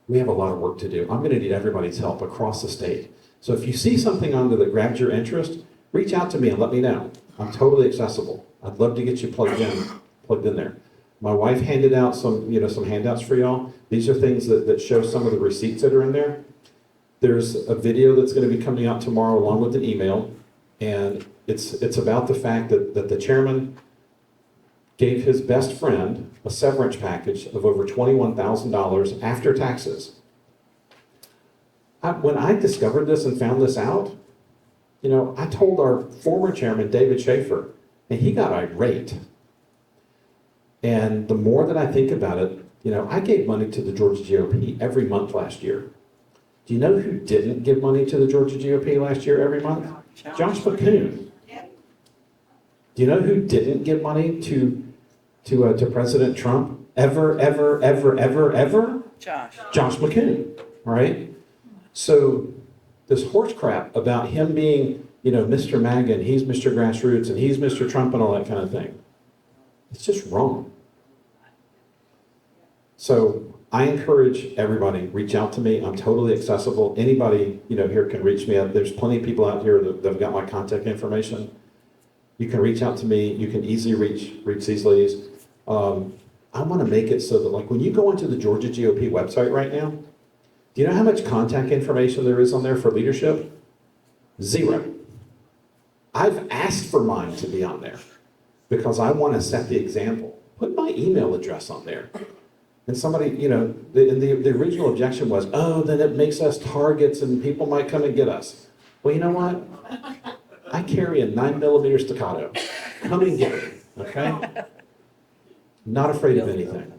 We have a lot of work to do. I'm going to need everybody's help across the state. So if you see something on there that grabs your interest, reach out to me and let me know. I'm totally accessible. I'd love to get you plugged in there. My wife handed out some handouts for y'all. These are things that show some of the receipts that are in there. There's a video that's going to be coming out tomorrow along with an email, and it's about the fact that the chairman gave his best friend a severance package of over $21,000 after taxes. When I discovered this and found this out, I told our former chairman, David Schaefer, and he got irate. And the more that I think about it, I gave money to the Georgia GOP every month last year. Do you know who didn't give money to the Georgia GOP last year every month? Josh McCoon. Do you know who didn't give money to President Trump ever? Josh McCoon, all right? So this horse crap about him being, Mr. MAGA, and he's Mr. Grassroots, and he's Mr. Trump and all that kind of thing, it's just wrong. So I encourage everybody, reach out to me. I'm totally accessible. Anybody, here can reach me. There's plenty of people out here that have got my contact information. You can reach out to me. You can easily reach these ladies. I want to make it so that, like, when you go into the Georgia GOP website right now, do you know how much contact information there is on there for leadership? 0. I've asked for mine to be on there because I want to set the example. Put my email address on there. And somebody, the original objection was, oh, then it makes us targets and people might come and get us. Well, you know what? I carry a 9mm staccato. Come and get me, okay? Not afraid of anything.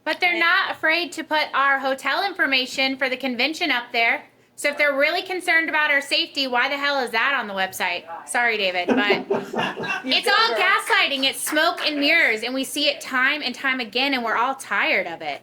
But they're not afraid to put our hotel information for the convention up there. So if they're really concerned about our safety, why the hell is that on the website? Sorry, David, but it's all gaslighting. It's smoke and mirrors, and we see it time and time again, and we're all tired of it.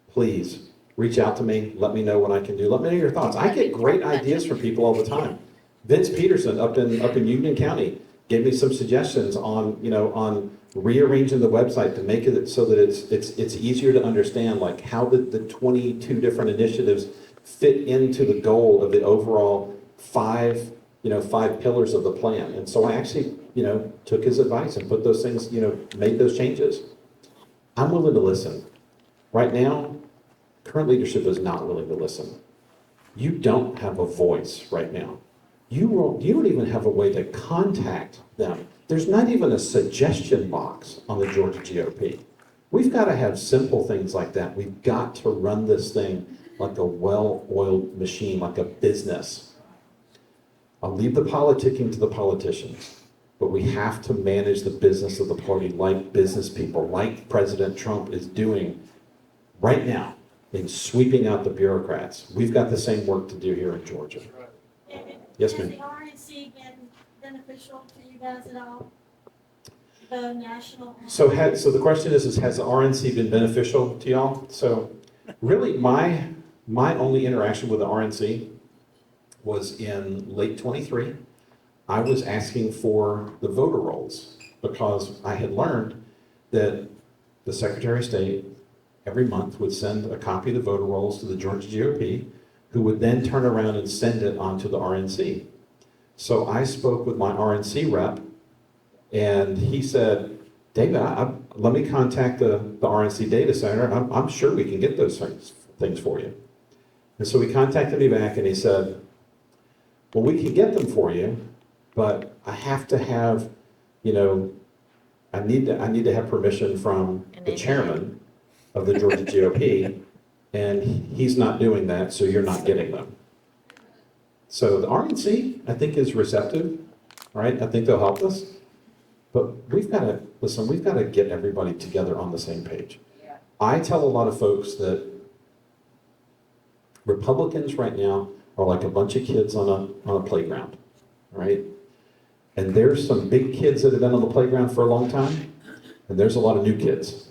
Please reach out to me. Let me know what I can do. Let me know your thoughts. I get great ideas from people all the time. Vince Peterson up in Union County gave me some suggestions on rearranging the website to make it so that it's easier to understand, like how the 22 different initiatives fit into the goal of the overall 5 pillars of the plan. And so I actually, took his advice and put those things, made those changes. I'm willing to listen. Right now, current leadership is not willing to listen. You don't have a voice right now. You don't even have a way to contact them. There's not even a suggestion box on the Georgia GOP. We've got to have simple things like that. We've got to run this thing like a well-oiled machine, like a business. I'll leave the politicking to the politicians, but we have to manage the business of the party like business people, like President Trump is doing right now in sweeping out the bureaucrats. We've got the same work to do here in Georgia. Yes, ma'am. Is the RNC been beneficial to you guys at all? The national? So the question is has the RNC been beneficial to y'all? So really my only interaction with the RNC was in late '23. I was asking for the voter rolls because I had learned that the Secretary of State every month would send a copy of the voter rolls to the Georgia GOP, who would then turn around and send it on to the RNC. So I spoke with my RNC rep, and he said, David, let me contact the RNC data center. I'm sure we can get those things for you. And so he contacted me back and he said, well, we can get them for you, but I have to have, I need to have permission from the chairman of the Georgia GOP, and he's not doing that, so you're not getting them. So the RNC, I think, is receptive, right? I think they'll help us. But we've got to get everybody together on the same page. I tell a lot of folks that Republicans right now are like a bunch of kids on a playground, right? And there's some big kids that have been on the playground for a long time, and there's a lot of new kids.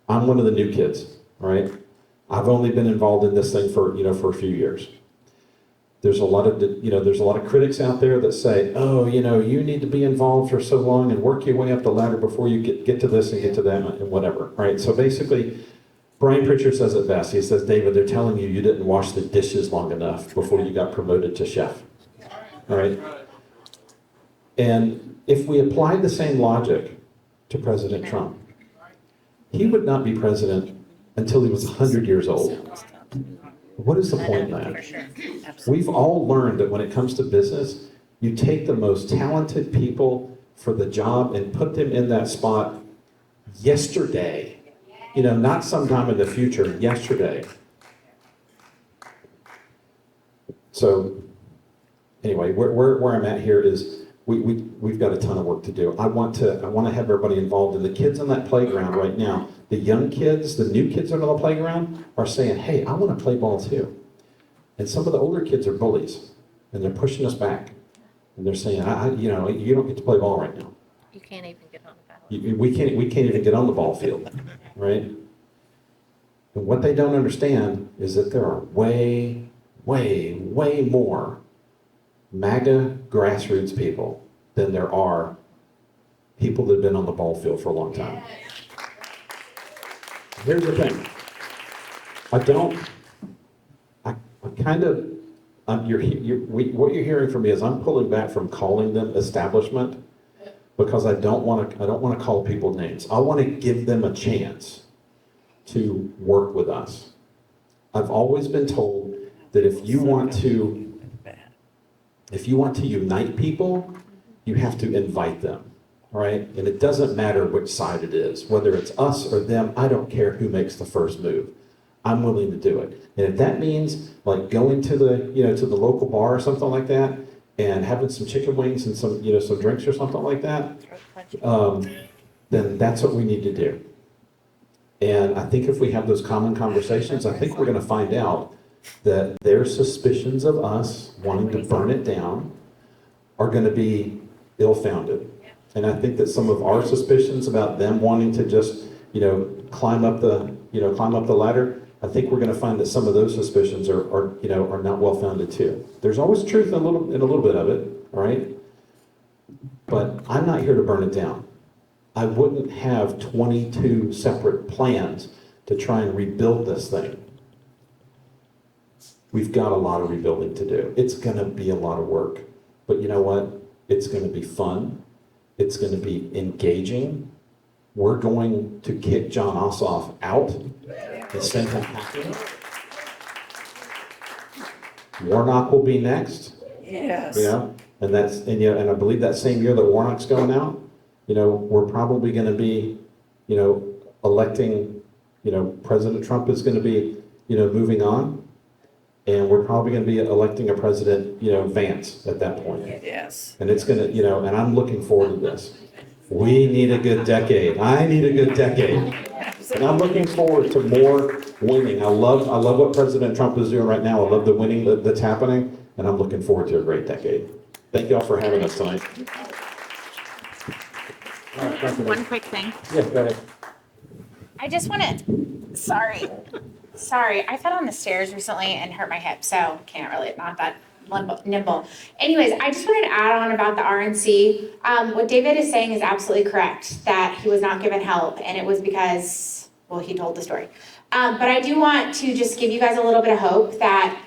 I'm one of the new kids, right? I've only been involved in this thing for a few years. There's a lot of critics out there that say, oh, you need to be involved for so long and work your way up the ladder before you get to this and get to that and whatever, right? So basically, Brian Pritchard says it best. He says, David, they're telling you didn't wash the dishes long enough before you got promoted to chef, all right? And if we applied the same logic to President Trump, he would not be president until he was 100 years old. What is the point in that? We've all learned that when it comes to business, you take the most talented people for the job and put them in that spot yesterday. Not sometime in the future, yesterday. So anyway, where I'm at here is we've got a ton of work to do. I want to have everybody involved. And the kids on that playground right now, the young kids, the new kids on the playground are saying, hey, I want to play ball too. And some of the older kids are bullies, and they're pushing us back. And they're saying, you don't get to play ball right now. You can't even get on the ballot. We can't even get on the ball field, right? And what they don't understand is that there are way, way, way more MAGA grassroots people than there are people that have been on the ball field for a long time. Here's the thing. What you're hearing from me is I'm pulling back from calling them establishment because I don't want to call people names. I want to give them a chance to work with us. I've always been told that if you want to unite people, you have to invite them, all right? And it doesn't matter which side it is, whether it's us or them, I don't care who makes the first move. I'm willing to do it. And if that means like going to the local bar or something like that and having some chicken wings and some drinks or something like that, then that's what we need to do. And I think if we have those common conversations, I think we're going to find out that their suspicions of us wanting to burn it down are going to be ill-founded. And I think that some of our suspicions about them wanting to just, climb up the ladder, I think we're going to find that some of those suspicions are not well-founded too. There's always truth in a little bit of it, all right? But I'm not here to burn it down. I wouldn't have 22 separate plans to try and rebuild this thing. We've got a lot of rebuilding to do. It's going to be a lot of work. But you know what? It's going to be fun. It's going to be engaging. We're going to kick John Ossoff out and send him packing. Warnock will be next. Yes. And I believe that same year that Warnock's going out, we're probably going to be, electing, President Trump is going to be, moving on. And we're probably going to be electing a president, Vance at that point. Yes. And it's going to, and I'm looking forward to this. We need a good decade. I need a good decade. And I'm looking forward to more winning. I love what President Trump is doing right now. I love the winning that's happening. And I'm looking forward to a great decade. Thank you all for having us tonight. All right, thank you. One quick thing. Yeah, go ahead. I just want to, sorry, I fell on the stairs recently and hurt my hip, so can't really, not that nimble. Anyways, I just wanted to add on about the RNC. What David is saying is absolutely correct, that he was not given help, and it was because, well, he told the story. But I do want to just give you guys a little bit of hope that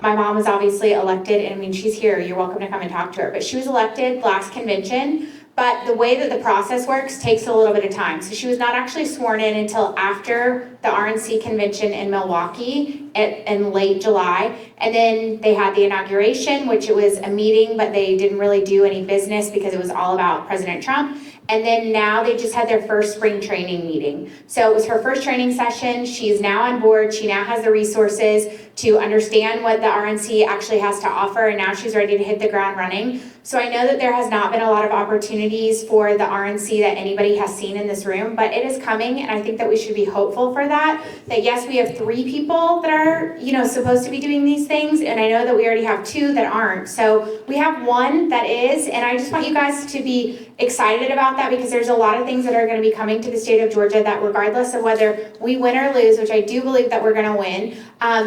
my mom was obviously elected, and I mean, she's here, you're welcome to come and talk to her, but she was elected last convention. But the way that the process works takes a little bit of time. So she was not actually sworn in until after the RNC convention in Milwaukee in late July. And then they had the inauguration, which it was a meeting, but they didn't really do any business because it was all about President Trump. And then now they just had their first spring training meeting. So it was her first training session. She's now on board. She now has the resources to understand what the RNC actually has to offer, and now she's ready to hit the ground running. So I know that there has not been a lot of opportunities for the RNC that anybody has seen in this room, but it is coming, and I think that we should be hopeful for that. That yes, we have 3 people that are, supposed to be doing these things, and I know that we already have 2 that aren't. So we have 1 that is, and I just want you guys to be excited about that, because there's a lot of things that are going to be coming to the state of Georgia that regardless of whether we win or lose, which I do believe that we're going to win,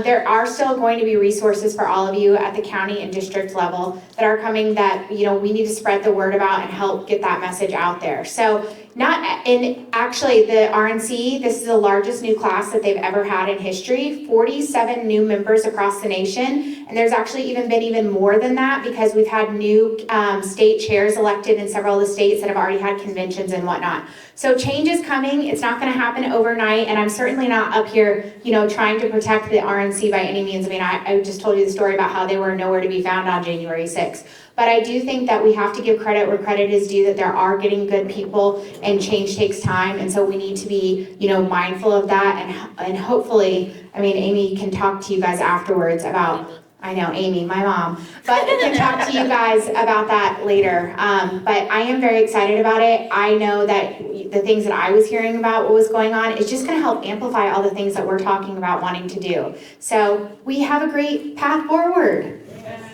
there are still going to be resources for all of you at the county and district level that are coming that, we need to spread the word about and help get that message out there. So actually the RNC, this is the largest new class that they've ever had in history, 47 new members across the nation. And there's actually even more than that because we've had new state chairs elected in several of the states that have already had conventions and whatnot. So change is coming. It's not going to happen overnight. And I'm certainly not up here, trying to protect the RNC by any means. I mean, I just told you the story about how they were nowhere to be found on January 6th. But I do think that we have to give credit where credit is due, that there are getting good people and change takes time. And so we need to be, mindful of that. And hopefully, Amy can talk to you guys afterwards about, I know, Amy, my mom, but I can talk to you guys about that later. But I am very excited about it. I know that the things that I was hearing about what was going on is just going to help amplify all the things that we're talking about wanting to do. So we have a great path forward.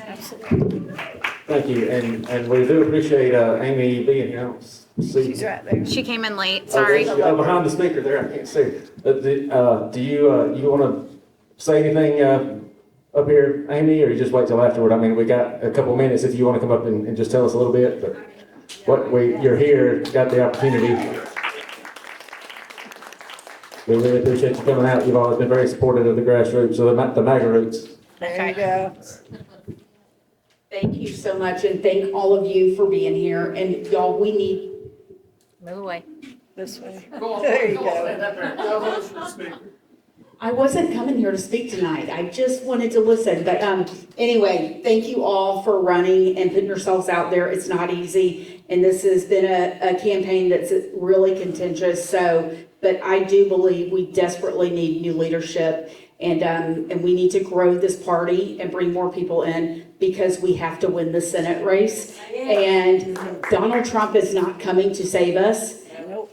Absolutely. Thank you, and we do appreciate Amy being here. She's right there. She came in late, sorry. Behind the speaker there, I can't see. Do you want to say anything up here, Amy, or you just wait till afterward? We got a couple minutes if you want to come up and just tell us a little bit, but you're here, got the opportunity. We really appreciate you coming out. You've always been very supportive of the grassroots, so the MAGA roots. There you go. Thank you so much, and thank all of you for being here. And y'all, we need. Move away. This way. There you go. I wasn't coming here to speak tonight. I just wanted to listen. But anyway, thank you all for running and putting yourselves out there. It's not easy, and this has been a campaign that's really contentious. But I do believe we desperately need new leadership. And we need to grow this party and bring more people in because we have to win the Senate race. And Donald Trump is not coming to save us.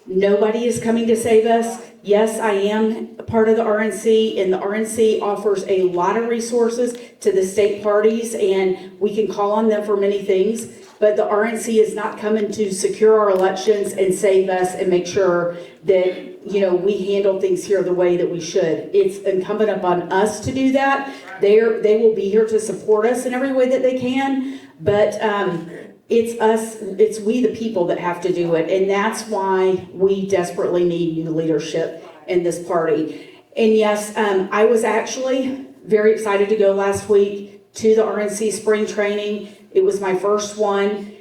Nobody is coming to save us. Yes, I am a part of the RNC, and the RNC offers a lot of resources to the state parties, and we can call on them for many things. But the RNC is not coming to secure our elections and save us and make sure that, we handle things here the way that we should. It's incumbent upon us to do that. They will be here to support us in every way that they can, but it's we the people that have to do it. And that's why we desperately need new leadership in this party. And yes, I was actually very excited to go last week to the RNC spring training. It was my first one.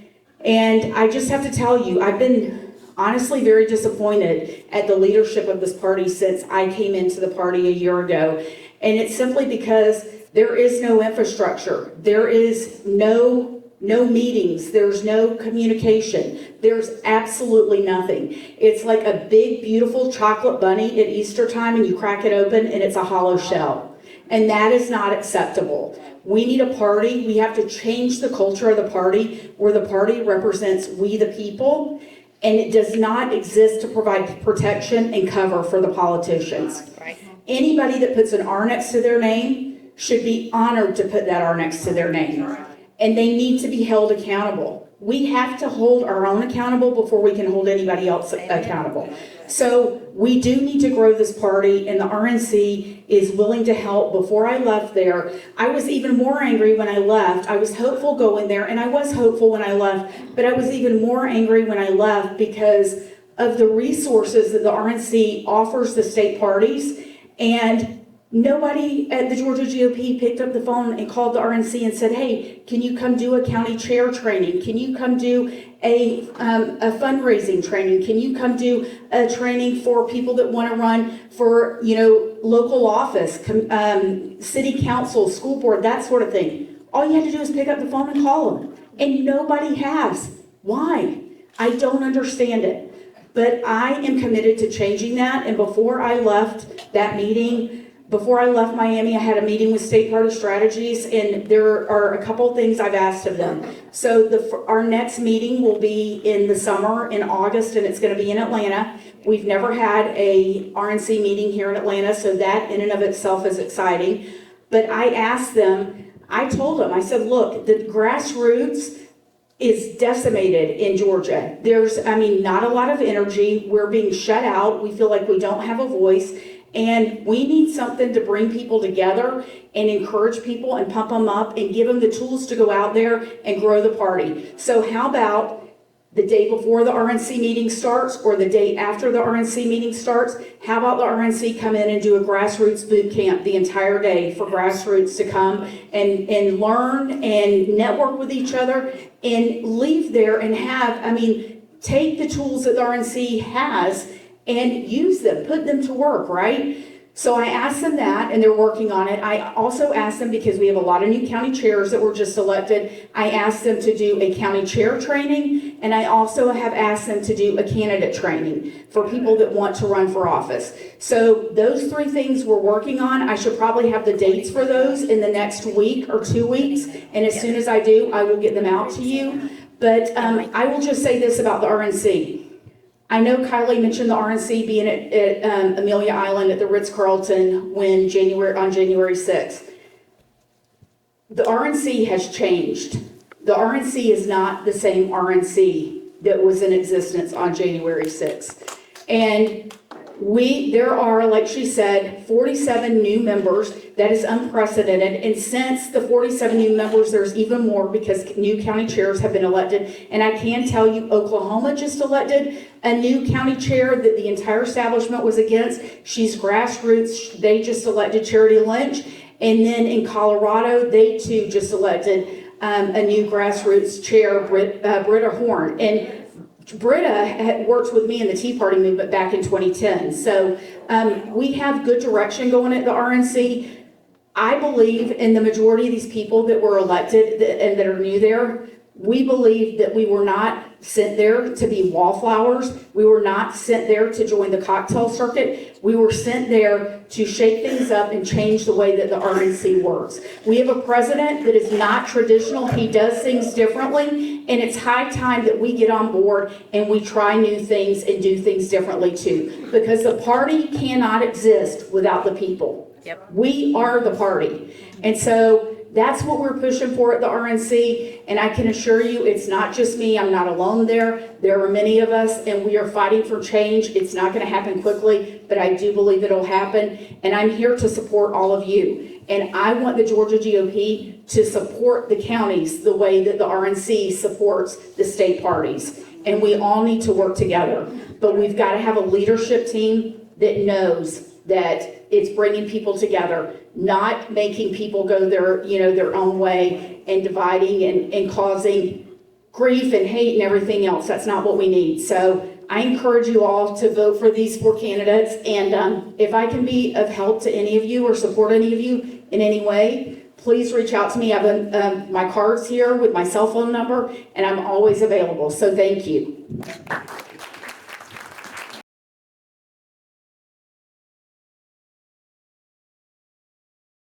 And I just have to tell you, I've been honestly very disappointed at the leadership of this party since I came into the party a year ago. And it's simply because there is no infrastructure. There is no meetings. There's no communication. There's absolutely nothing. It's like a big, beautiful chocolate bunny at Easter time, and you crack it open and it's a hollow shell. And that is not acceptable. We need a party. We have to change the culture of the party where the party represents we the people, and it does not exist to provide protection and cover for the politicians. Right. Anybody that puts an R next to their name should be honored to put that R next to their name. and they need to be held accountable. We have to hold our own accountable before we can hold anybody else accountable. So we do need to grow this party, and the RNC is willing to help. Before I left there, I was even more angry when I left. I was hopeful going there, and I was hopeful when I left, but I was even more angry when I left because of the resources that the RNC offers the state parties, and nobody at the Georgia GOP picked up the phone and called the RNC and said, hey, can you come do a county chair training? Can you come do a fundraising training? Can you come do a training for people that want to run for, local office, city council, school board, that sort of thing? All you had to do is pick up the phone and call them. And nobody has. Why? I don't understand it. But I am committed to changing that. And before I left that meeting, before I left Miami, I had a meeting with State Party Strategies, and there are a couple of things I've asked of them. So our next meeting will be in the summer, in August, and it's going to be in Atlanta. We've never had a RNC meeting here in Atlanta, so that in and of itself is exciting. But I asked them, I told them, I said, look, the grassroots is decimated in Georgia. There's, not a lot of energy. We're being shut out. We feel like we don't have a voice. And we need something to bring people together and encourage people and pump them up and give them the tools to go out there and grow the party. So how about the day before the RNC meeting starts or the day after the RNC meeting starts? How about the RNC come in and do a grassroots boot camp the entire day for grassroots to come and learn and network with each other and leave there and take the tools that the RNC has and use them, put them to work, right? So I asked them that, and they're working on it. I also asked them, because we have a lot of new county chairs that were just elected, I asked them to do a county chair training, and I also have asked them to do a candidate training for people that want to run for office. So those 3 things we're working on. I should probably have the dates for those in the next week or 2 weeks, and as soon as I do, I will get them out to you. But I will just say this about the RNC. I know Kylie mentioned the RNC being at Amelia Island at the Ritz-Carlton on January 6th. The RNC has changed. The RNC is not the same RNC that was in existence on January 6th. And there are, like she said, 47 new members. That is unprecedented. And since the 47 new members, there's even more because new county chairs have been elected. And I can tell you, Oklahoma just elected a new county chair that the entire establishment was against. She's grassroots. They just elected Charity Lynch. And then in Colorado, they too just elected a new grassroots chair, Britta Horn. And Britta had worked with me in the Tea Party movement back in 2010. So we have good direction going at the RNC. I believe in the majority of these people that were elected and that are new there. We believe that we were not sent there to be wallflowers. We were not sent there to join the cocktail circuit. We were sent there to shake things up and change the way that the RNC works. We have a president that is not traditional. He does things differently, and it's high time that we get on board and we try new things and do things differently too, because the party cannot exist without the people. Yep. We are the party. And so that's what we're pushing for at the RNC, and I can assure you it's not just me. I'm not alone there. There are many of us, and we are fighting for change. It's not going to happen quickly, but I do believe it'll happen, and I'm here to support all of you. And I want the Georgia GOP to support the counties the way that the RNC supports the state parties, and we all need to work together. But we've got to have a leadership team that knows that it's bringing people together, not making people go their own way and dividing and causing grief and hate and everything else. That's not what we need. So I encourage you all to vote for these 4 candidates. And if I can be of help to any of you or support any of you in any way, please reach out to me. I have my cards here with my cell phone number, and I'm always available. So thank you.